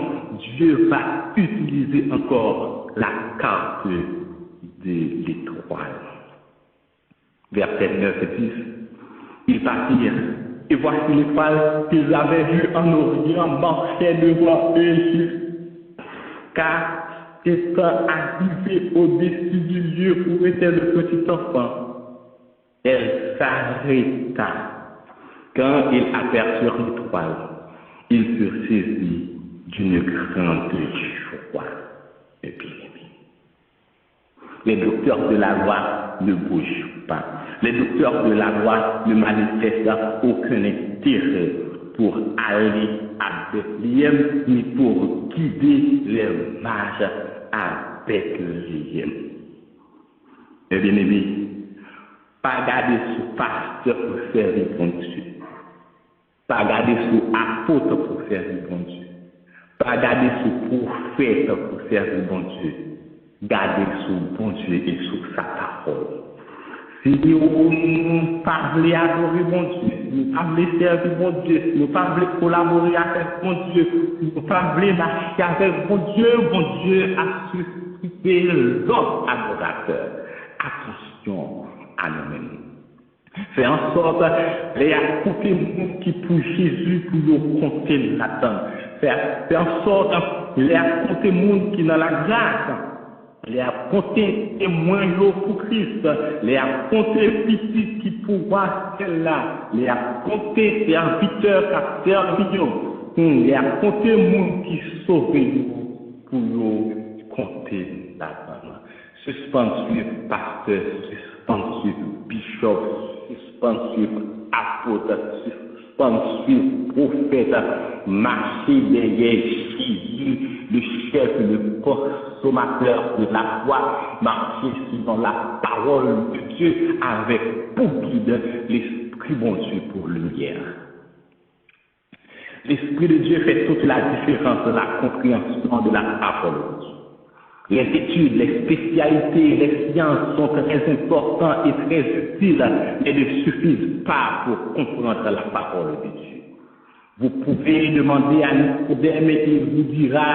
Dieu va utiliser encore la carte de l'étoile. Verset 9 et 10. Ils partirent, et voici l'étoile qu'ils avaient vue en Orient marchait devant eux, car étant arrivée au-dessus du lieu où était le petit enfant, elle s'arrêta. Quand ils aperçurent l'étoile, ils furent saisis d'une grande joie. Et puis, les docteurs de la loi ne bougent pas. Les docteurs de la loi ne manifestent aucun intérêt pour aller à Bethléem ni pour guider les mages à Bethléem. Eh bien, aimé, pas garder sous pasteur pour servir bon Dieu. Pas garder sous apôtre pour servir bon Dieu. Pas garder sous prophète pour servir bon Dieu. Garder sous bon Dieu et sous sa parole. Si nous parlons adorer bon Dieu, nous parlons servir bon Dieu, nous parlons collaborer avec bon Dieu, nous parlons marcher avec bon Dieu a suscité l'autre adorateur. Attention à nous-mêmes. Fais en sorte, les côté monde qui pour Jésus pour nous compter là-dedans. Fais en sorte, les côté monde qui dans la grâce. Les compter témoins pour Christ, les compter petits qui pouvoir celle-là, les compter serviteurs qui servent, les compter monde qui sauve nous pour nous compter là-dedans. Suspendu pasteur, suspendu bishop, suspendu apôtre, suspendu prophète, marcher derrière Jésus, le chef, le consommateur de la foi, marcher suivant la parole de Dieu avec pour guide l'Esprit bon Dieu pour lumière. L'Esprit de Dieu fait toute la différence dans la compréhension de la parole de Dieu. Les études, les spécialités, les sciences sont très importantes et très utiles, mais ne suffisent pas pour comprendre la parole de Dieu. Vous pouvez demander à Nicodème et il vous dira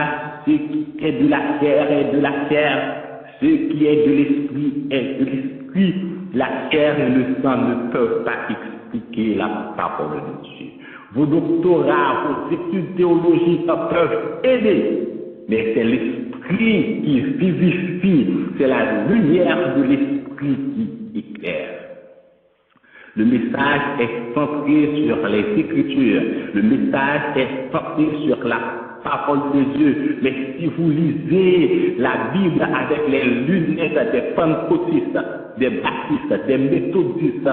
ce qui est de la chair est de la chair, ce qui est de l'esprit est de l'esprit. La chair et le sang ne peuvent pas expliquer la parole de Dieu. Vos doctorats, vos études théologiques peuvent aider, mais c'est l'esprit qui vivifie, c'est la lumière de l'esprit qui éclaire. Le message est centré sur les Écritures, le message est centré sur la parole de Dieu. Mais si vous lisez la Bible avec les lunettes des pentecôtistes, des baptistes, des méthodistes,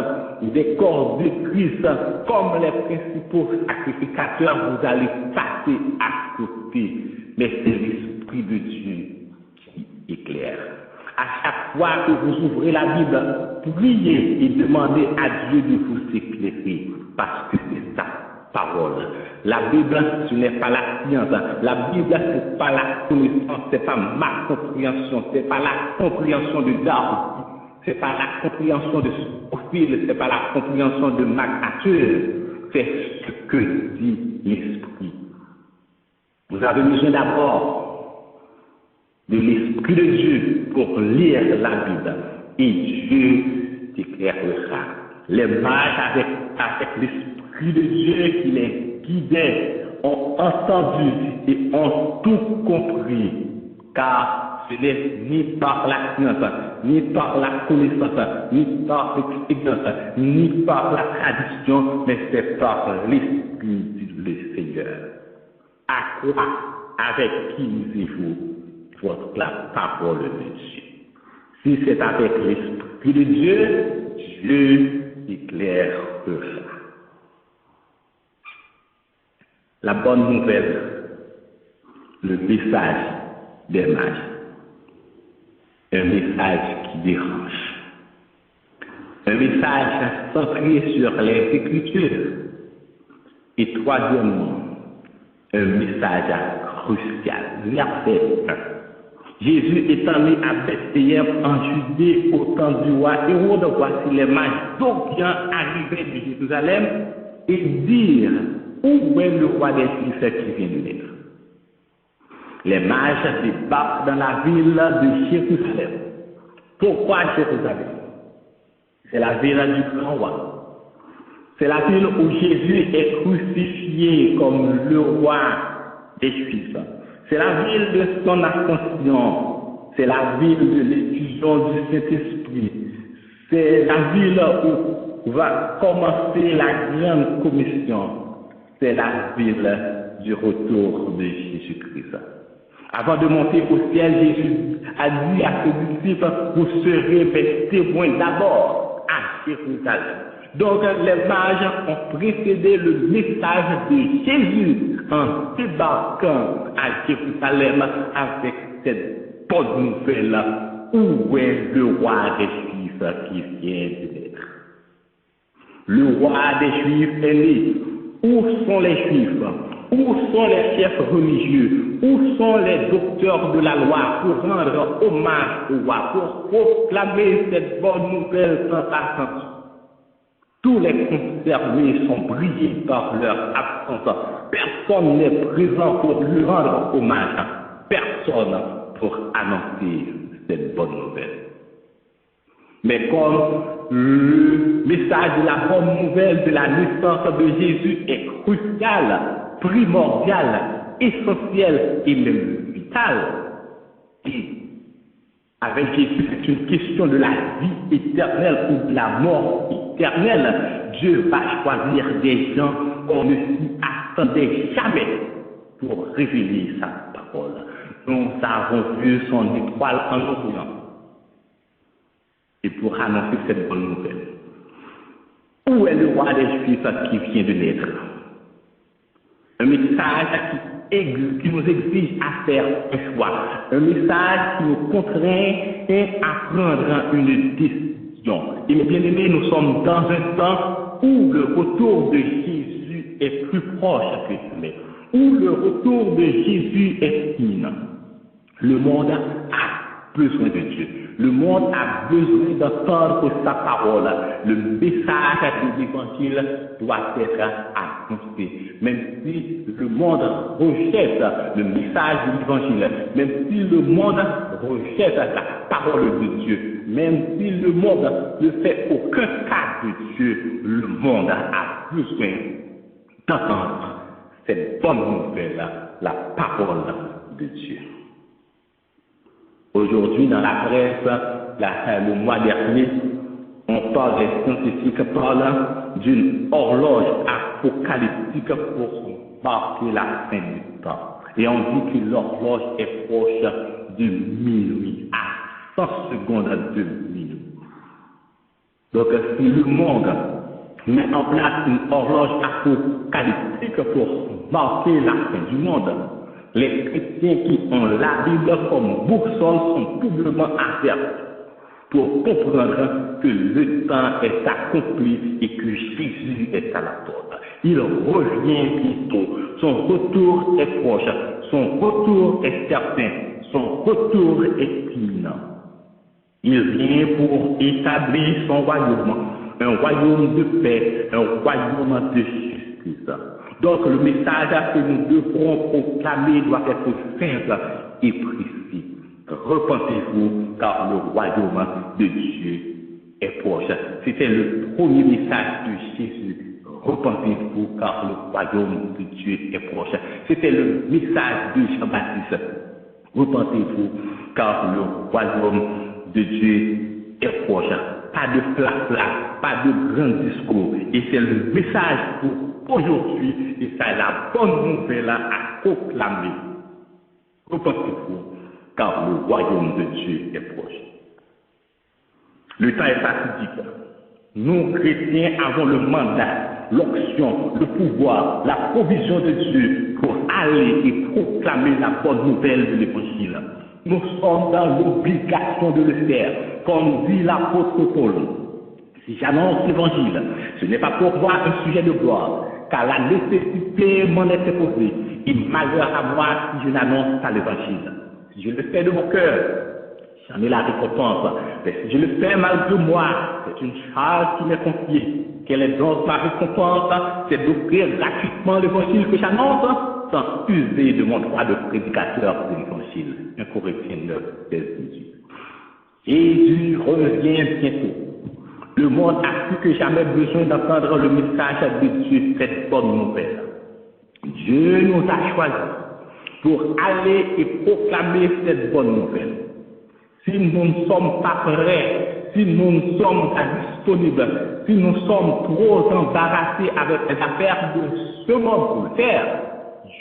des corps de Christ, comme les principaux sacrificateurs, vous allez passer à côté. Mais c'est l'Esprit de Dieu qui éclaire. À chaque fois que vous ouvrez la Bible, priez et demandez à Dieu de vous éclairer, parce que c'est sa parole. La Bible, ce n'est pas la science. La Bible, ce n'est pas la connaissance, ce n'est pas ma compréhension, ce n'est pas la compréhension de Darwin, ce n'est pas la compréhension de Scofield, ce n'est pas la compréhension de MacArthur, c'est ce que dit l'Esprit. Vous avez besoin d'abord de l'Esprit de Dieu pour lire la Bible, et Dieu t'éclairera. Les mages avec l'Esprit de Dieu qui les guidait ont entendu et ont tout compris, car ce n'est ni par la science, ni par la connaissance, ni par l'expérience, ni par la tradition, mais c'est par l'Esprit du Seigneur. À quoi, avec qui lisez-vous la parole de Dieu? Si c'est avec l'Esprit de Dieu, Dieu éclairera. La bonne nouvelle, le message des mages, un message qui dérange, un message centré sur les Écritures, et troisièmement, un message crucial. Verset 1. Jésus étant né à Bethléem en Judée au temps du roi Hérode, voici les mages d'Orient arrivaient de Jérusalem et dirent: où est le roi des Juifs qui vient de naître? Les mages débarquent dans la ville de Jérusalem. Pourquoi Jérusalem? C'est la ville du grand roi. C'est la ville où Jésus est crucifié comme le roi des Juifs. C'est la ville de son ascension. C'est la ville de l'effusion du Saint-Esprit. C'est la ville où va commencer la grande commission. C'est la ville du retour de Jésus-Christ. Avant de monter au ciel, Jésus a dit à ses disciples: vous serez mes témoins d'abord à Jérusalem. Donc les mages ont précédé le message de Jésus en débarquant à Jérusalem avec cette bonne nouvelle: où est le roi des Juifs qui vient de naître? Le roi des Juifs est né. Où sont les Juifs? Où sont les chefs religieux? Où sont les docteurs de la loi pour rendre hommage au roi, pour proclamer cette bonne nouvelle sans attention? Tous les concernés sont brillés par leur absence. Personne n'est présent pour lui rendre hommage. Personne pour annoncer cette bonne nouvelle. Mais comme le message de la bonne nouvelle de la naissance de Jésus est crucial, primordial, essentiel et même vital, et avec Jésus, c'est une question de la vie éternelle ou de la mort éternelle. Dieu va choisir des gens qu'on ne s'y attendait jamais pour révéler sa parole. Nous avons vu son étoile en Orient. Et pour annoncer cette bonne nouvelle, où est le roi des Juifs qui vient de naître? Un message qui nous exige à faire un choix, un message qui nous contraint à prendre une décision. Et mes bien-aimés, nous sommes dans un temps où le retour de Jésus est plus proche que jamais, où le retour de Jésus est imminent. Le monde a besoin de Dieu. Le monde a besoin d'entendre sa parole. Le message de l'évangile doit être annoncé, même si le monde rejette le message de l'évangile, même si le monde rejette la parole de Dieu, même si le monde ne fait aucun cas de Dieu, le monde a besoin d'entendre cette bonne nouvelle, la parole de Dieu. Aujourd'hui, dans la presse, le mois dernier, on parle, les scientifiques parlent d'une horloge apocalyptique pour marquer la fin du temps. Et on dit que l'horloge est proche de minuit, à 100 secondes de minuit. Donc, si le monde met en place une horloge apocalyptique pour marquer la fin du monde, les chrétiens qui ont la Bible comme boussole sont doublement avertis pour comprendre que le temps est accompli et que Jésus est à la porte. Il revient bientôt. Son retour est proche. Son retour est certain. Son retour est imminent. Il vient pour établir son royaume, un royaume de paix, un royaume de justice. Donc le message que nous devrons proclamer doit être simple et précis. Repentez-vous car le royaume de Dieu est proche. C'était le premier message de Jésus. Repentez-vous car le royaume de Dieu est proche. C'était le message de Jean-Baptiste. Repentez-vous car le royaume de Dieu est proche. Pas de flafla, pas de grand discours. Et c'est le message pour aujourd'hui. Et c'est la bonne nouvelle à proclamer. Repentez-vous car le royaume de Dieu est proche. Le temps est fatidique. Nous, chrétiens, avons le mandat, l'onction, le pouvoir, la provision de Dieu pour aller et proclamer la bonne nouvelle de l'Évangile. Nous sommes dans l'obligation de le faire, comme dit l'apôtre Paul. Si j'annonce l'Évangile, ce n'est pas pour moi un sujet de gloire, car la nécessité m'en est imposée. Et malheur à moi si je n'annonce pas l'Évangile. Si je le fais de mon cœur, j'en ai la récompense. Mais si je le fais malgré moi, c'est une charge qui m'est confiée. Quelle est donc ma récompense? C'est d'offrir gratuitement l'évangile que j'annonce sans user de mon droit de prédicateur de l'évangile. 1 Corinthiens 9, 16, 18. Jésus revient bientôt. Le monde a plus que jamais besoin d'entendre le message de Dieu, cette bonne nouvelle. Dieu nous a choisis pour aller et proclamer cette bonne nouvelle. Si nous ne sommes pas prêts, si nous ne sommes pas disponibles, si nous sommes trop embarrassés avec les affaires de ce monde pour le faire,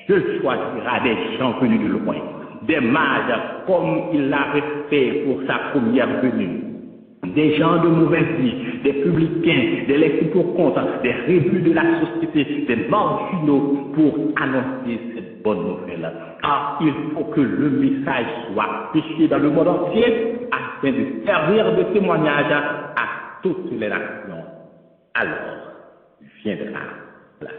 Dieu choisira des gens venus de loin, des mages comme il l'avait fait pour sa première venue, des gens de mauvaise vie, des publicains, des laissés pour compte, des réduits de la société, des marginaux pour annoncer cette bonne nouvelle. Car il faut que le message soit prêché dans le monde entier afin de servir de témoignage à toutes les nations. Alors viendra la fin.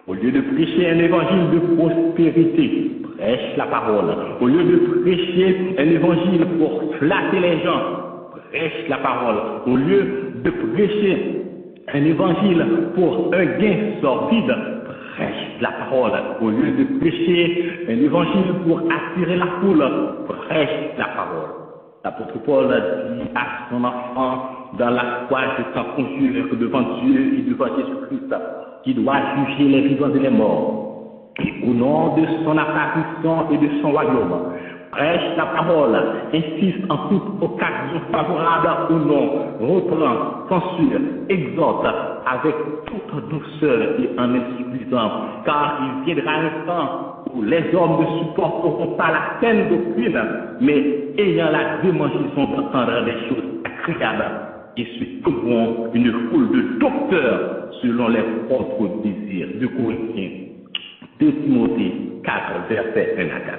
Au lieu de prêcher un évangile de prospérité, prêche la parole. Au lieu de prêcher un évangile pour flatter les gens, prêche la parole. Au lieu de prêcher un évangile pour un gain sordide, prêche la parole. Au lieu de prêcher un évangile pour attirer la foule, prêche la parole. L'apôtre Paul dit à son enfant, dans la foi, je t'en conjure que devant Dieu et devant Jésus-Christ, qui doit juger les vivants et les morts, et au nom de son apparition et de son royaume, prêche la parole, insiste en toute occasion favorable au nom, reprend, censure, exhorte avec toute douceur et en insuffisant, car il viendra un temps où les hommes ne supporteront pas la saine doctrine, mais ayant la démangeaison d'entendre des choses agréables, et se trouveront une foule de docteurs selon les propres désirs. 2 Corinthiens, 2 Timothée 4, versets 1 à 4.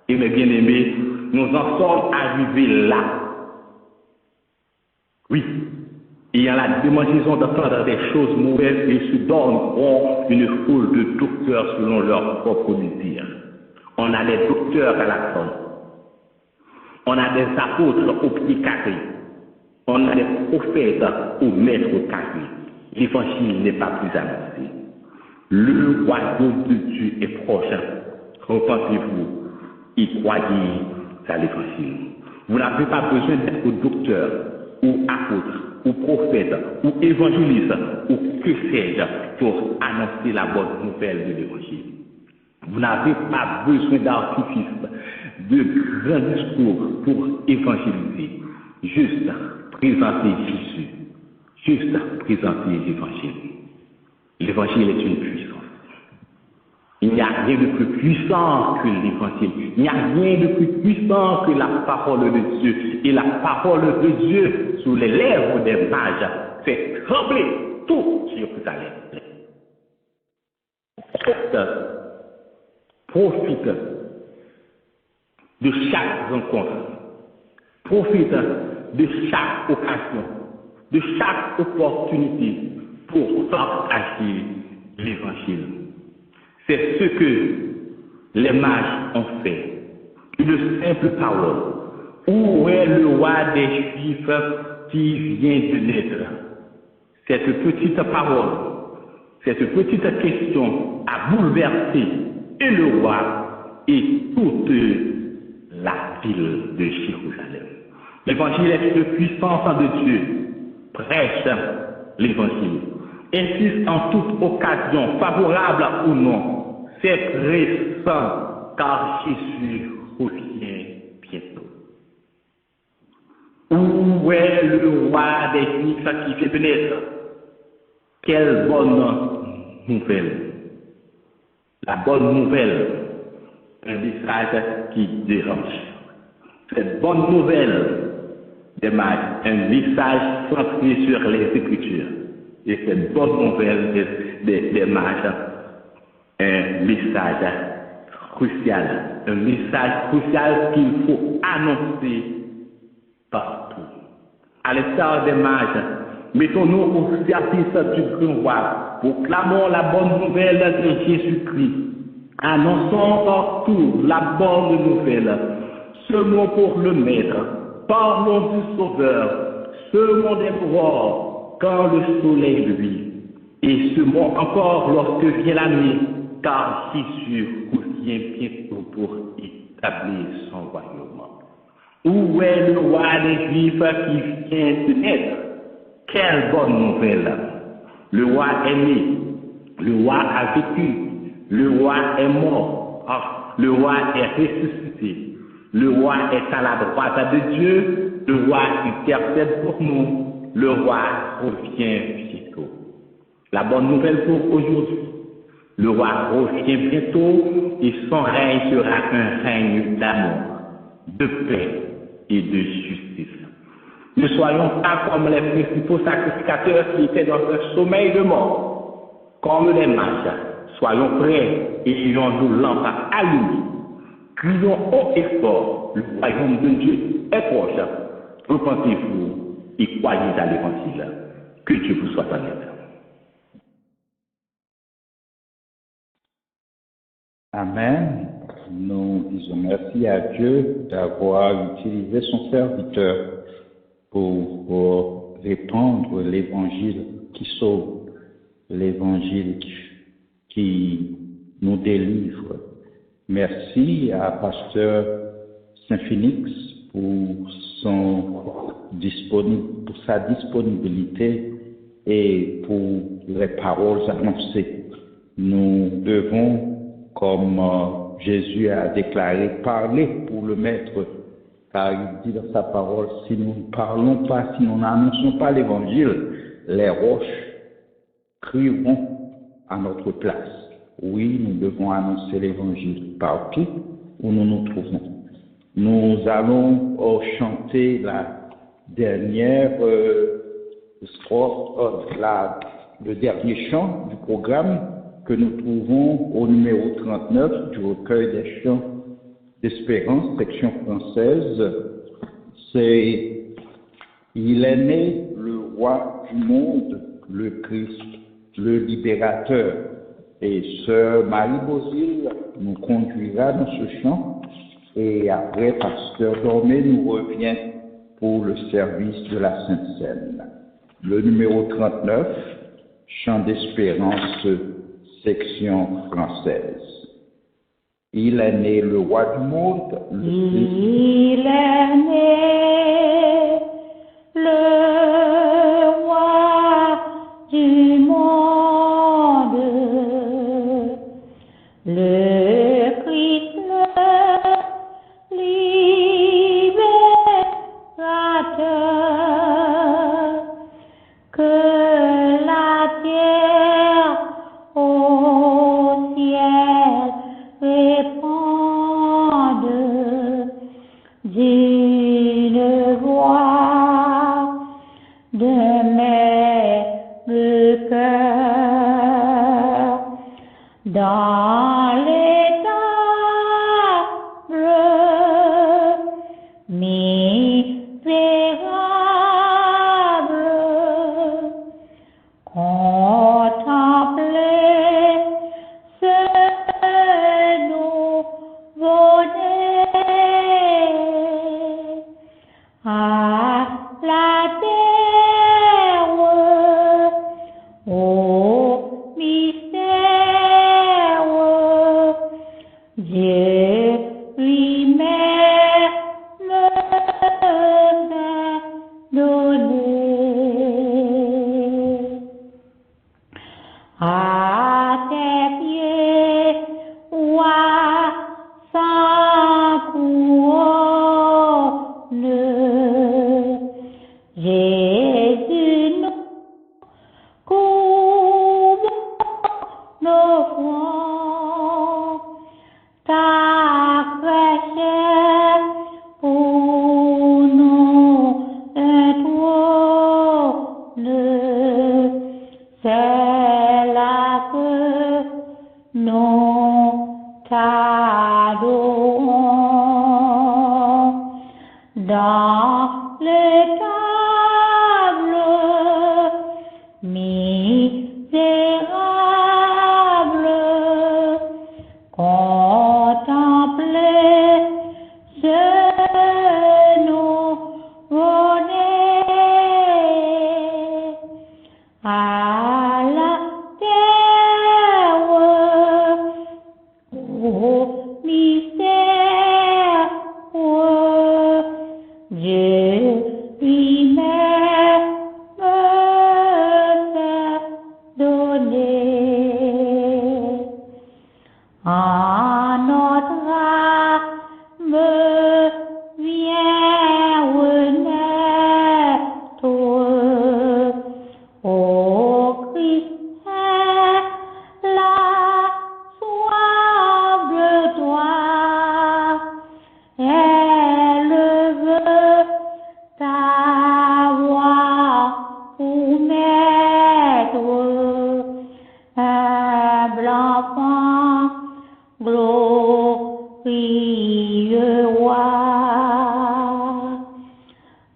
Et mes bien-aimés, nous en sommes arrivés là. Oui, ayant la démangeaison d'entendre des choses mauvaises, ils se donneront une foule de docteurs selon leurs propres désirs. On a des docteurs à la sonne. On a des apôtres au pied carré. On a des prophètes au maître carré. L'évangile n'est pas plus annoncé. Le royaume de Dieu est proche. Repentez-vous et croyez à l'évangile. Vous n'avez pas besoin d'être docteur, ou apôtre, ou prophète, ou évangéliste, ou que sais-je, pour annoncer la bonne nouvelle de l'évangile. Vous n'avez pas besoin d'artifice, de grands discours pour évangéliser. Juste présenter Jésus. Juste présenter l'évangile. L'évangile est une puissance. Il n'y a rien de plus puissant que l'évangile. Il n'y a rien de plus puissant que la parole de Dieu. Et la parole de Dieu sous les lèvres des mages fait trembler tout Jérusalem. Profite de chaque rencontre. Profite de chaque occasion, de chaque opportunité pour partager l'évangile. C'est ce que les mages ont fait. Une simple parole. Où est le roi des Juifs qui vient de naître? Cette petite parole, cette petite question a bouleversé et le roi et toute la ville de Jérusalem. L'évangile est une puissance de Dieu. Prêche l'évangile. Insiste en toute occasion, favorable ou non. C'est récent, car Jésus revient bientôt. Où est le roi des Juifs qui fait venir? Quelle bonne nouvelle! La bonne nouvelle, un message qui dérange. Cette bonne nouvelle des mages, un message centré sur les Écritures. Et cette bonne nouvelle des mages, un message crucial qu'il faut annoncer partout. À l'instar des mages, mettons-nous au service du grand roi, proclamons la bonne nouvelle de Jésus-Christ, annonçons partout la bonne nouvelle, semons pour le Maître, parlons du Sauveur, semons des gloires quand le soleil luit, et semons encore lorsque vient la nuit, car Jésus revient bientôt pour établir son royaume. Où est le roi des Juifs qui vient de naître? Quelle bonne nouvelle! Le roi est né, le roi a vécu, le roi est mort, le roi est ressuscité, le roi est à la droite de Dieu, le roi intercède pour nous, le roi revient bientôt. La bonne nouvelle pour aujourd'hui. Le roi revient bientôt et son règne sera un règne d'amour, de paix et de justice. Ne soyons pas comme les principaux sacrificateurs qui étaient dans un sommeil de mort, comme les mages. Soyons prêts et ayons nos lampes allumées. Crions haut et fort, le royaume de Dieu est proche. Repentez-vous et croyez à l'évangile. Que Dieu vous soit en aide. Amen. Nous disons merci à Dieu d'avoir utilisé son serviteur pour répandre l'évangile qui sauve, l'évangile qui nous délivre. Merci à Pasteur Saint-Phénix pour sa disponibilité et pour les paroles annoncées. Nous devons, comme Jésus a déclaré, parler pour le Maître, car il dit dans sa parole, si nous ne parlons pas, si nous n'annonçons pas l'évangile, les roches crieront à notre place. Oui, nous devons annoncer l'évangile partout où nous nous trouvons. Nous allons chanter la dernière strophe, le dernier chant du programme que nous trouvons au numéro 39 du recueil des chants d'espérance, section française. C'est « Il est né le roi du monde, le Christ, le libérateur ». Et sœur Marie Bozil nous conduira dans ce chant et après Pasteur Dormé nous revient pour le service de la Sainte Seine. Le numéro 39, chant d'espérance, section française. Il est né le roi du monde, le Christ. Il est né le roi du monde, le Christ le libérateur, que la terre au ciel répande d'une voix de même cœur dans les tables misérables. Contemplez ce nouveau-né à la terre, au mystère, Dieu lui-même s'est donné. À tes pieds, roi sans couronne, Jésus nous couvre nos fronts, ta fraîcheur pour nous un trône. C'est là que nous t'adorons dans les tables misérables. Contemplez ce nouveau-né à la terre, au mystère, Dieu lui-même s'est donné. En notre âme vient renaître, ô Christ, la soif de toi, élève ta voix pour mettre humble enfant, glorieux roi,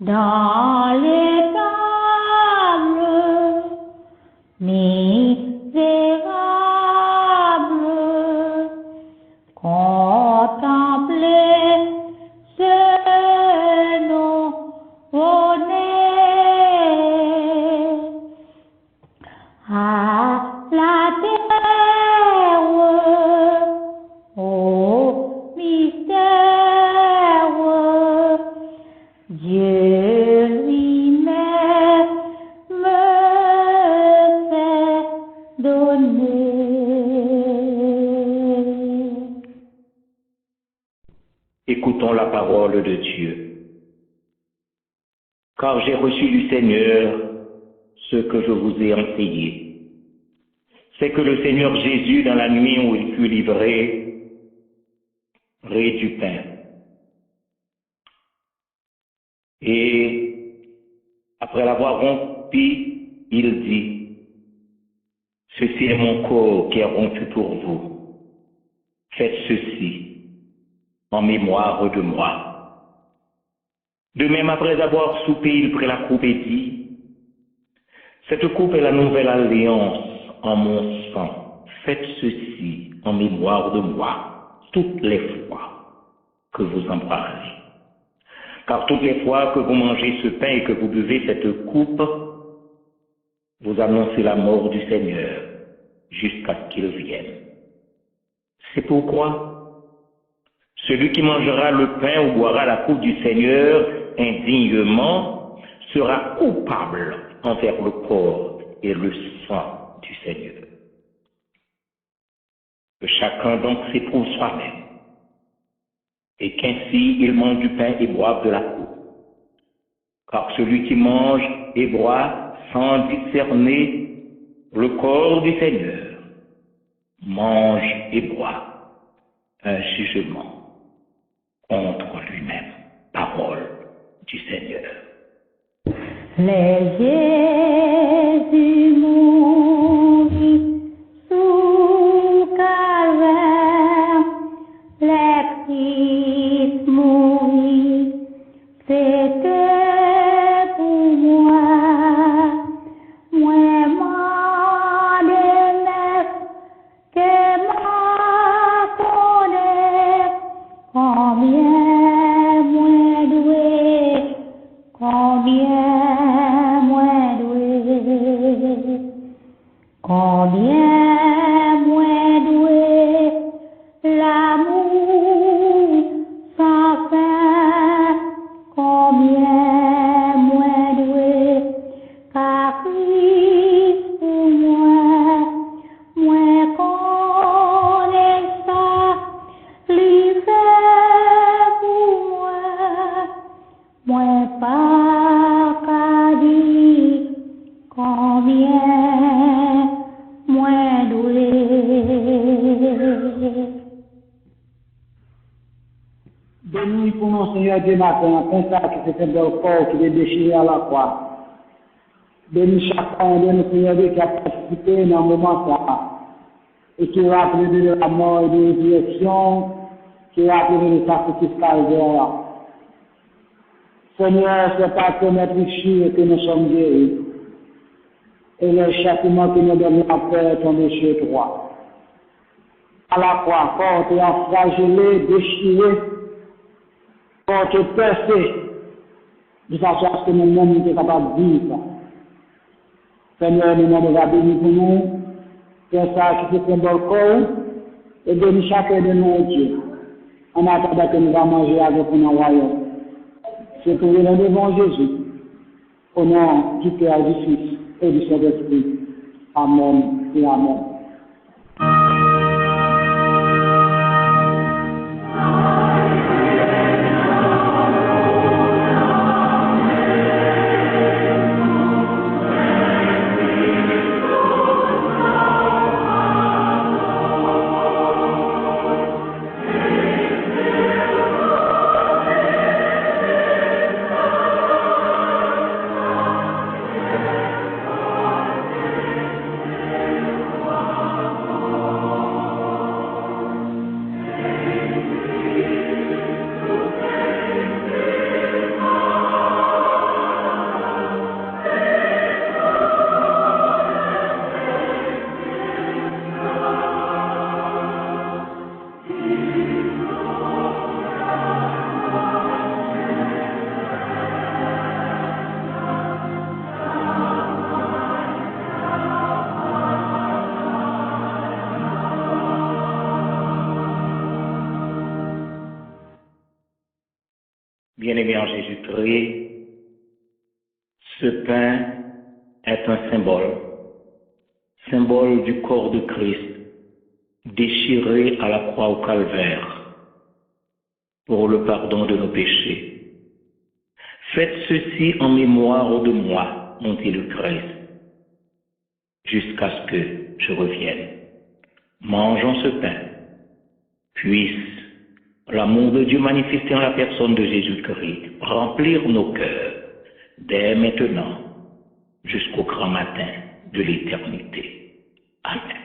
dans les tables misérables. Contemplez ce nouveau-né à la terre, au mystère, Dieu lui-même s'est donné. Écoutons la parole de Dieu. Car j'ai reçu du Seigneur ce que je vous ai enseigné. C'est que le Seigneur Jésus, dans la nuit où il fut livré, prit du pain. Et après l'avoir rompu, il dit, « Ceci est mon corps qui est rompu pour vous. Faites ceci en mémoire de moi. » De même, après avoir soupé, il prit la coupe et dit, « Cette coupe est la nouvelle alliance en mon sang. Faites ceci en mémoire de moi toutes les fois que vous en parlez. Car toutes les fois que vous mangez ce pain et que vous buvez cette coupe, vous annoncez la mort du Seigneur jusqu'à ce qu'il vienne. C'est pourquoi celui qui mangera le pain ou boira la coupe du Seigneur indignement sera coupable envers le corps et le sang du Seigneur. Que chacun donc s'éprouve soi-même, et qu'ainsi il mange du pain et boive de la coupe. Car celui qui mange et boit sans discerner le corps du Seigneur mange et boit un jugement contre lui-même. Parole du Seigneur. Les Jésus mourit sous calvaire, les Christ mourit, c'était pour moi, moi m'en que m'en connaît, combien moins doué, combien moins doué, combien moins doué, l'amour sans fin, combien moins doué, car Christ pour moi, moins connaissant, lui fait pour moi, moins pas qu'à dire, combien moins doué. Béni pour mon Seigneur Dieu matin, comme ça qui s'est fait dans le corps, qui est déchiré à la croix. Béni chacun de nos Seigneur Dieu qui a participé dans le moment ça, et qui rappelle de la mort et de la résurrection, qui rappelle le sacrifice calvaire. Seigneur, c'est pas que notre péché que nous sommes guéris, et le châtiment que nous donnons à faire est tombé chez toi. À la croix, quand tu es flagellé, déchiré, quand tu es percé, de façon à ce que nous-mêmes nous sommes capables de vivre. Seigneur, nous demandons la béni pour nous, c'est ça qui se fait dans le corps, et béni chacun de nous, Dieu, en attendant que nous allons manger avec nous dans le royaume. C'est pour le nom de Jésus, au nom du Père, du Fils et du Saint-Esprit. Amen et Amen. Bien-aimé en Jésus-Christ, ce pain est un symbole du corps de Christ, déchiré à la croix au calvaire, pour le pardon de nos péchés. Faites ceci en mémoire de moi, mon dit le Christ, jusqu'à ce que je revienne. Mangeons ce pain, puisse l'amour de Dieu manifesté en la personne de Jésus-Christ remplir nos cœurs dès maintenant jusqu'au grand matin de l'éternité. Amen.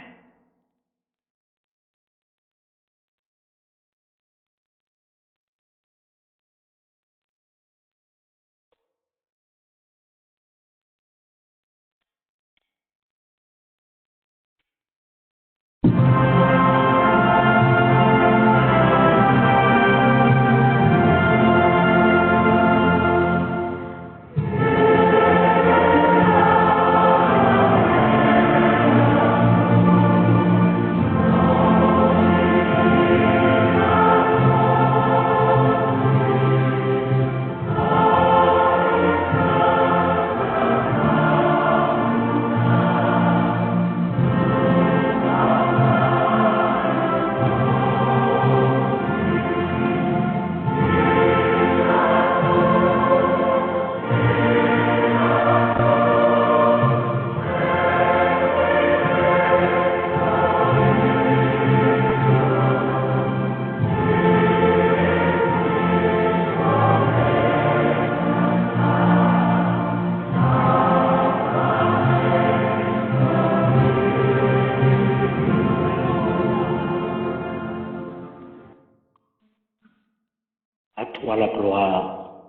toi la gloire,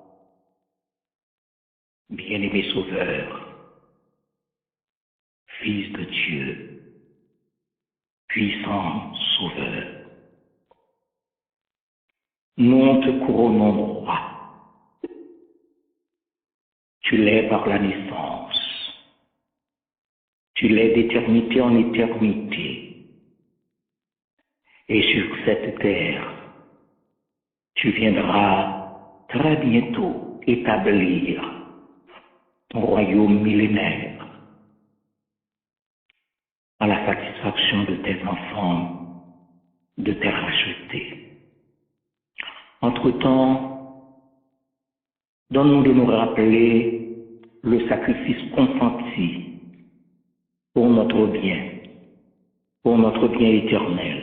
bien-aimé Sauveur, Fils de Dieu, puissant Sauveur. Nous te couronnons roi. Tu l'es par la naissance. Tu l'es d'éternité en éternité. Et sur cette terre, tu viendras très bientôt établir ton royaume millénaire à la satisfaction de tes enfants, de tes rachetés. Entre-temps, donne-nous de nous rappeler le sacrifice consenti pour notre bien éternel,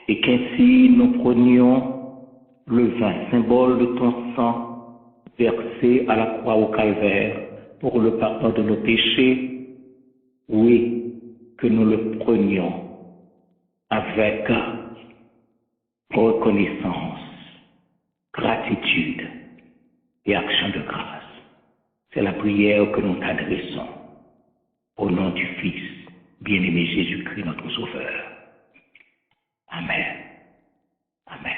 et qu'ainsi nous prenions le vin, symbole de ton sang, versé à la croix au calvaire pour le pardon de nos péchés, oui, que nous le prenions avec reconnaissance, gratitude et action de grâce. C'est la prière que nous t'adressons au nom du Fils, bien-aimé Jésus-Christ, notre Sauveur. Amen. Amen.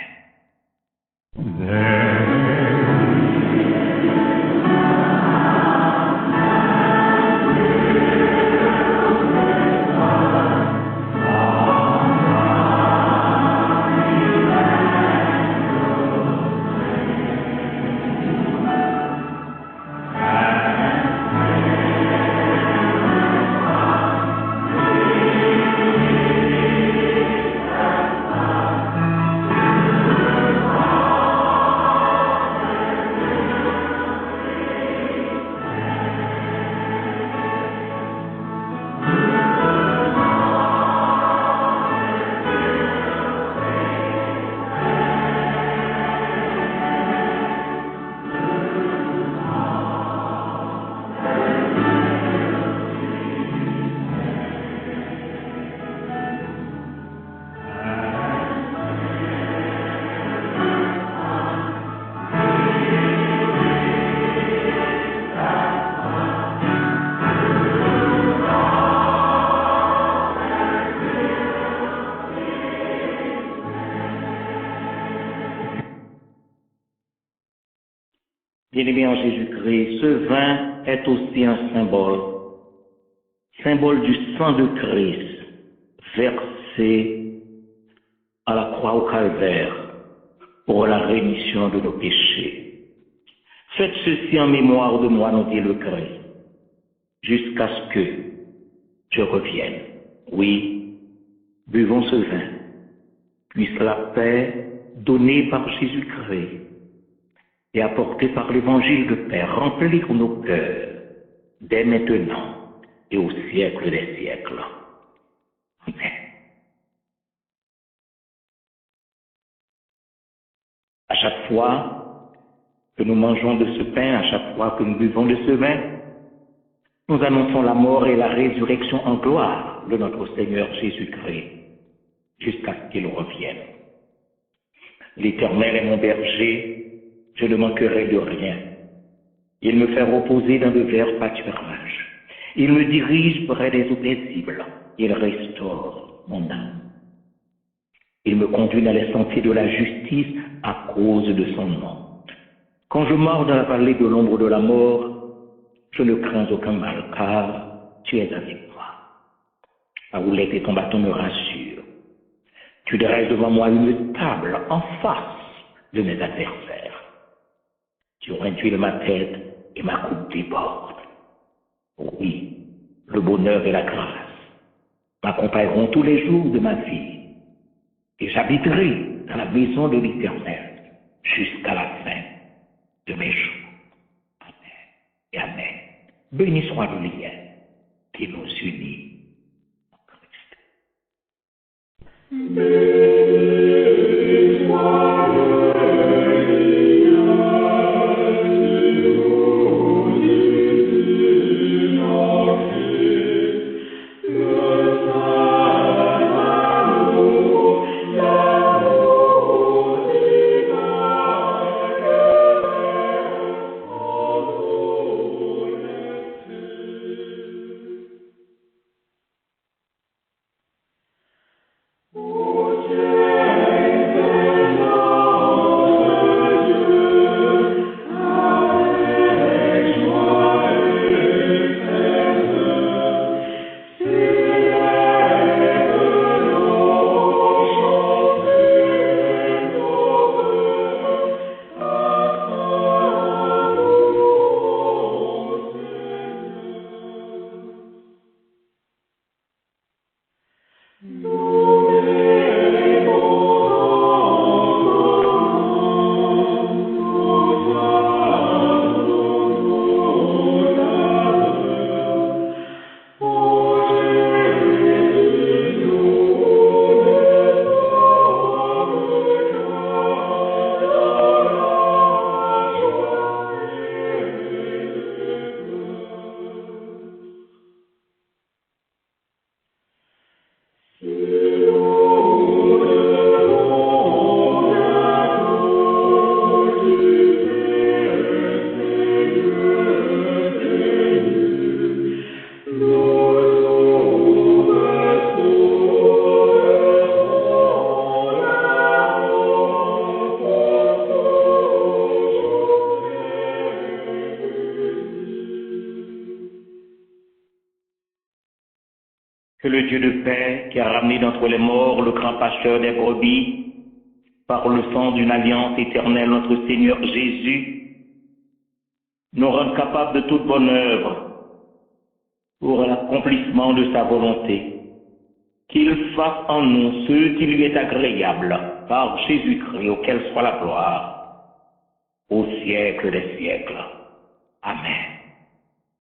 Bien-aimé en Jésus-Christ, ce vin est aussi un symbole du sang de Christ versé à la croix au calvaire pour la rémission de nos péchés. Faites ceci en mémoire de moi, nous dit le Christ, jusqu'à ce que je revienne. Oui, buvons ce vin, puisse la paix donnée par Jésus-Christ et apportée par l'évangile de paix remplir nos cœurs dès maintenant et au siècle des siècles. Amen. À chaque fois que nous mangeons de ce pain, à chaque fois que nous buvons de ce vin, nous annonçons la mort et la résurrection en gloire de notre Seigneur Jésus-Christ, jusqu'à ce qu'il revienne. L'Éternel est mon berger, je ne manquerai de rien. Il me fait reposer dans de verts pâturages. Il me dirige près des eaux paisibles. Il restaure mon âme. Il me conduit dans les sentiers de la justice à cause de son nom. Quand je marche dans la vallée de l'ombre de la mort, je ne crains aucun mal, car tu es avec moi. Ta houlette et ton bâton me rassurent. Tu dresses devant moi une table en face de mes adversaires. Tu réduis ma tête et ma coupe déborde. Oui, le bonheur et la grâce m'accompagneront tous les jours de ma vie. Et j'habiterai dans la maison de l'Éternel jusqu'à la fin de mes jours. Amen et amen. Béni soit le lien qui nous unit en Christ. Béni soit Dieu de paix qui a ramené d'entre les morts le grand pasteur des brebis, par le sang d'une alliance éternelle, notre Seigneur Jésus, nous rende capables de toute bonne œuvre pour l'accomplissement de sa volonté. Qu'il fasse en nous ce qui lui est agréable, par Jésus-Christ, auquel soit la gloire, au siècle des siècles. Amen.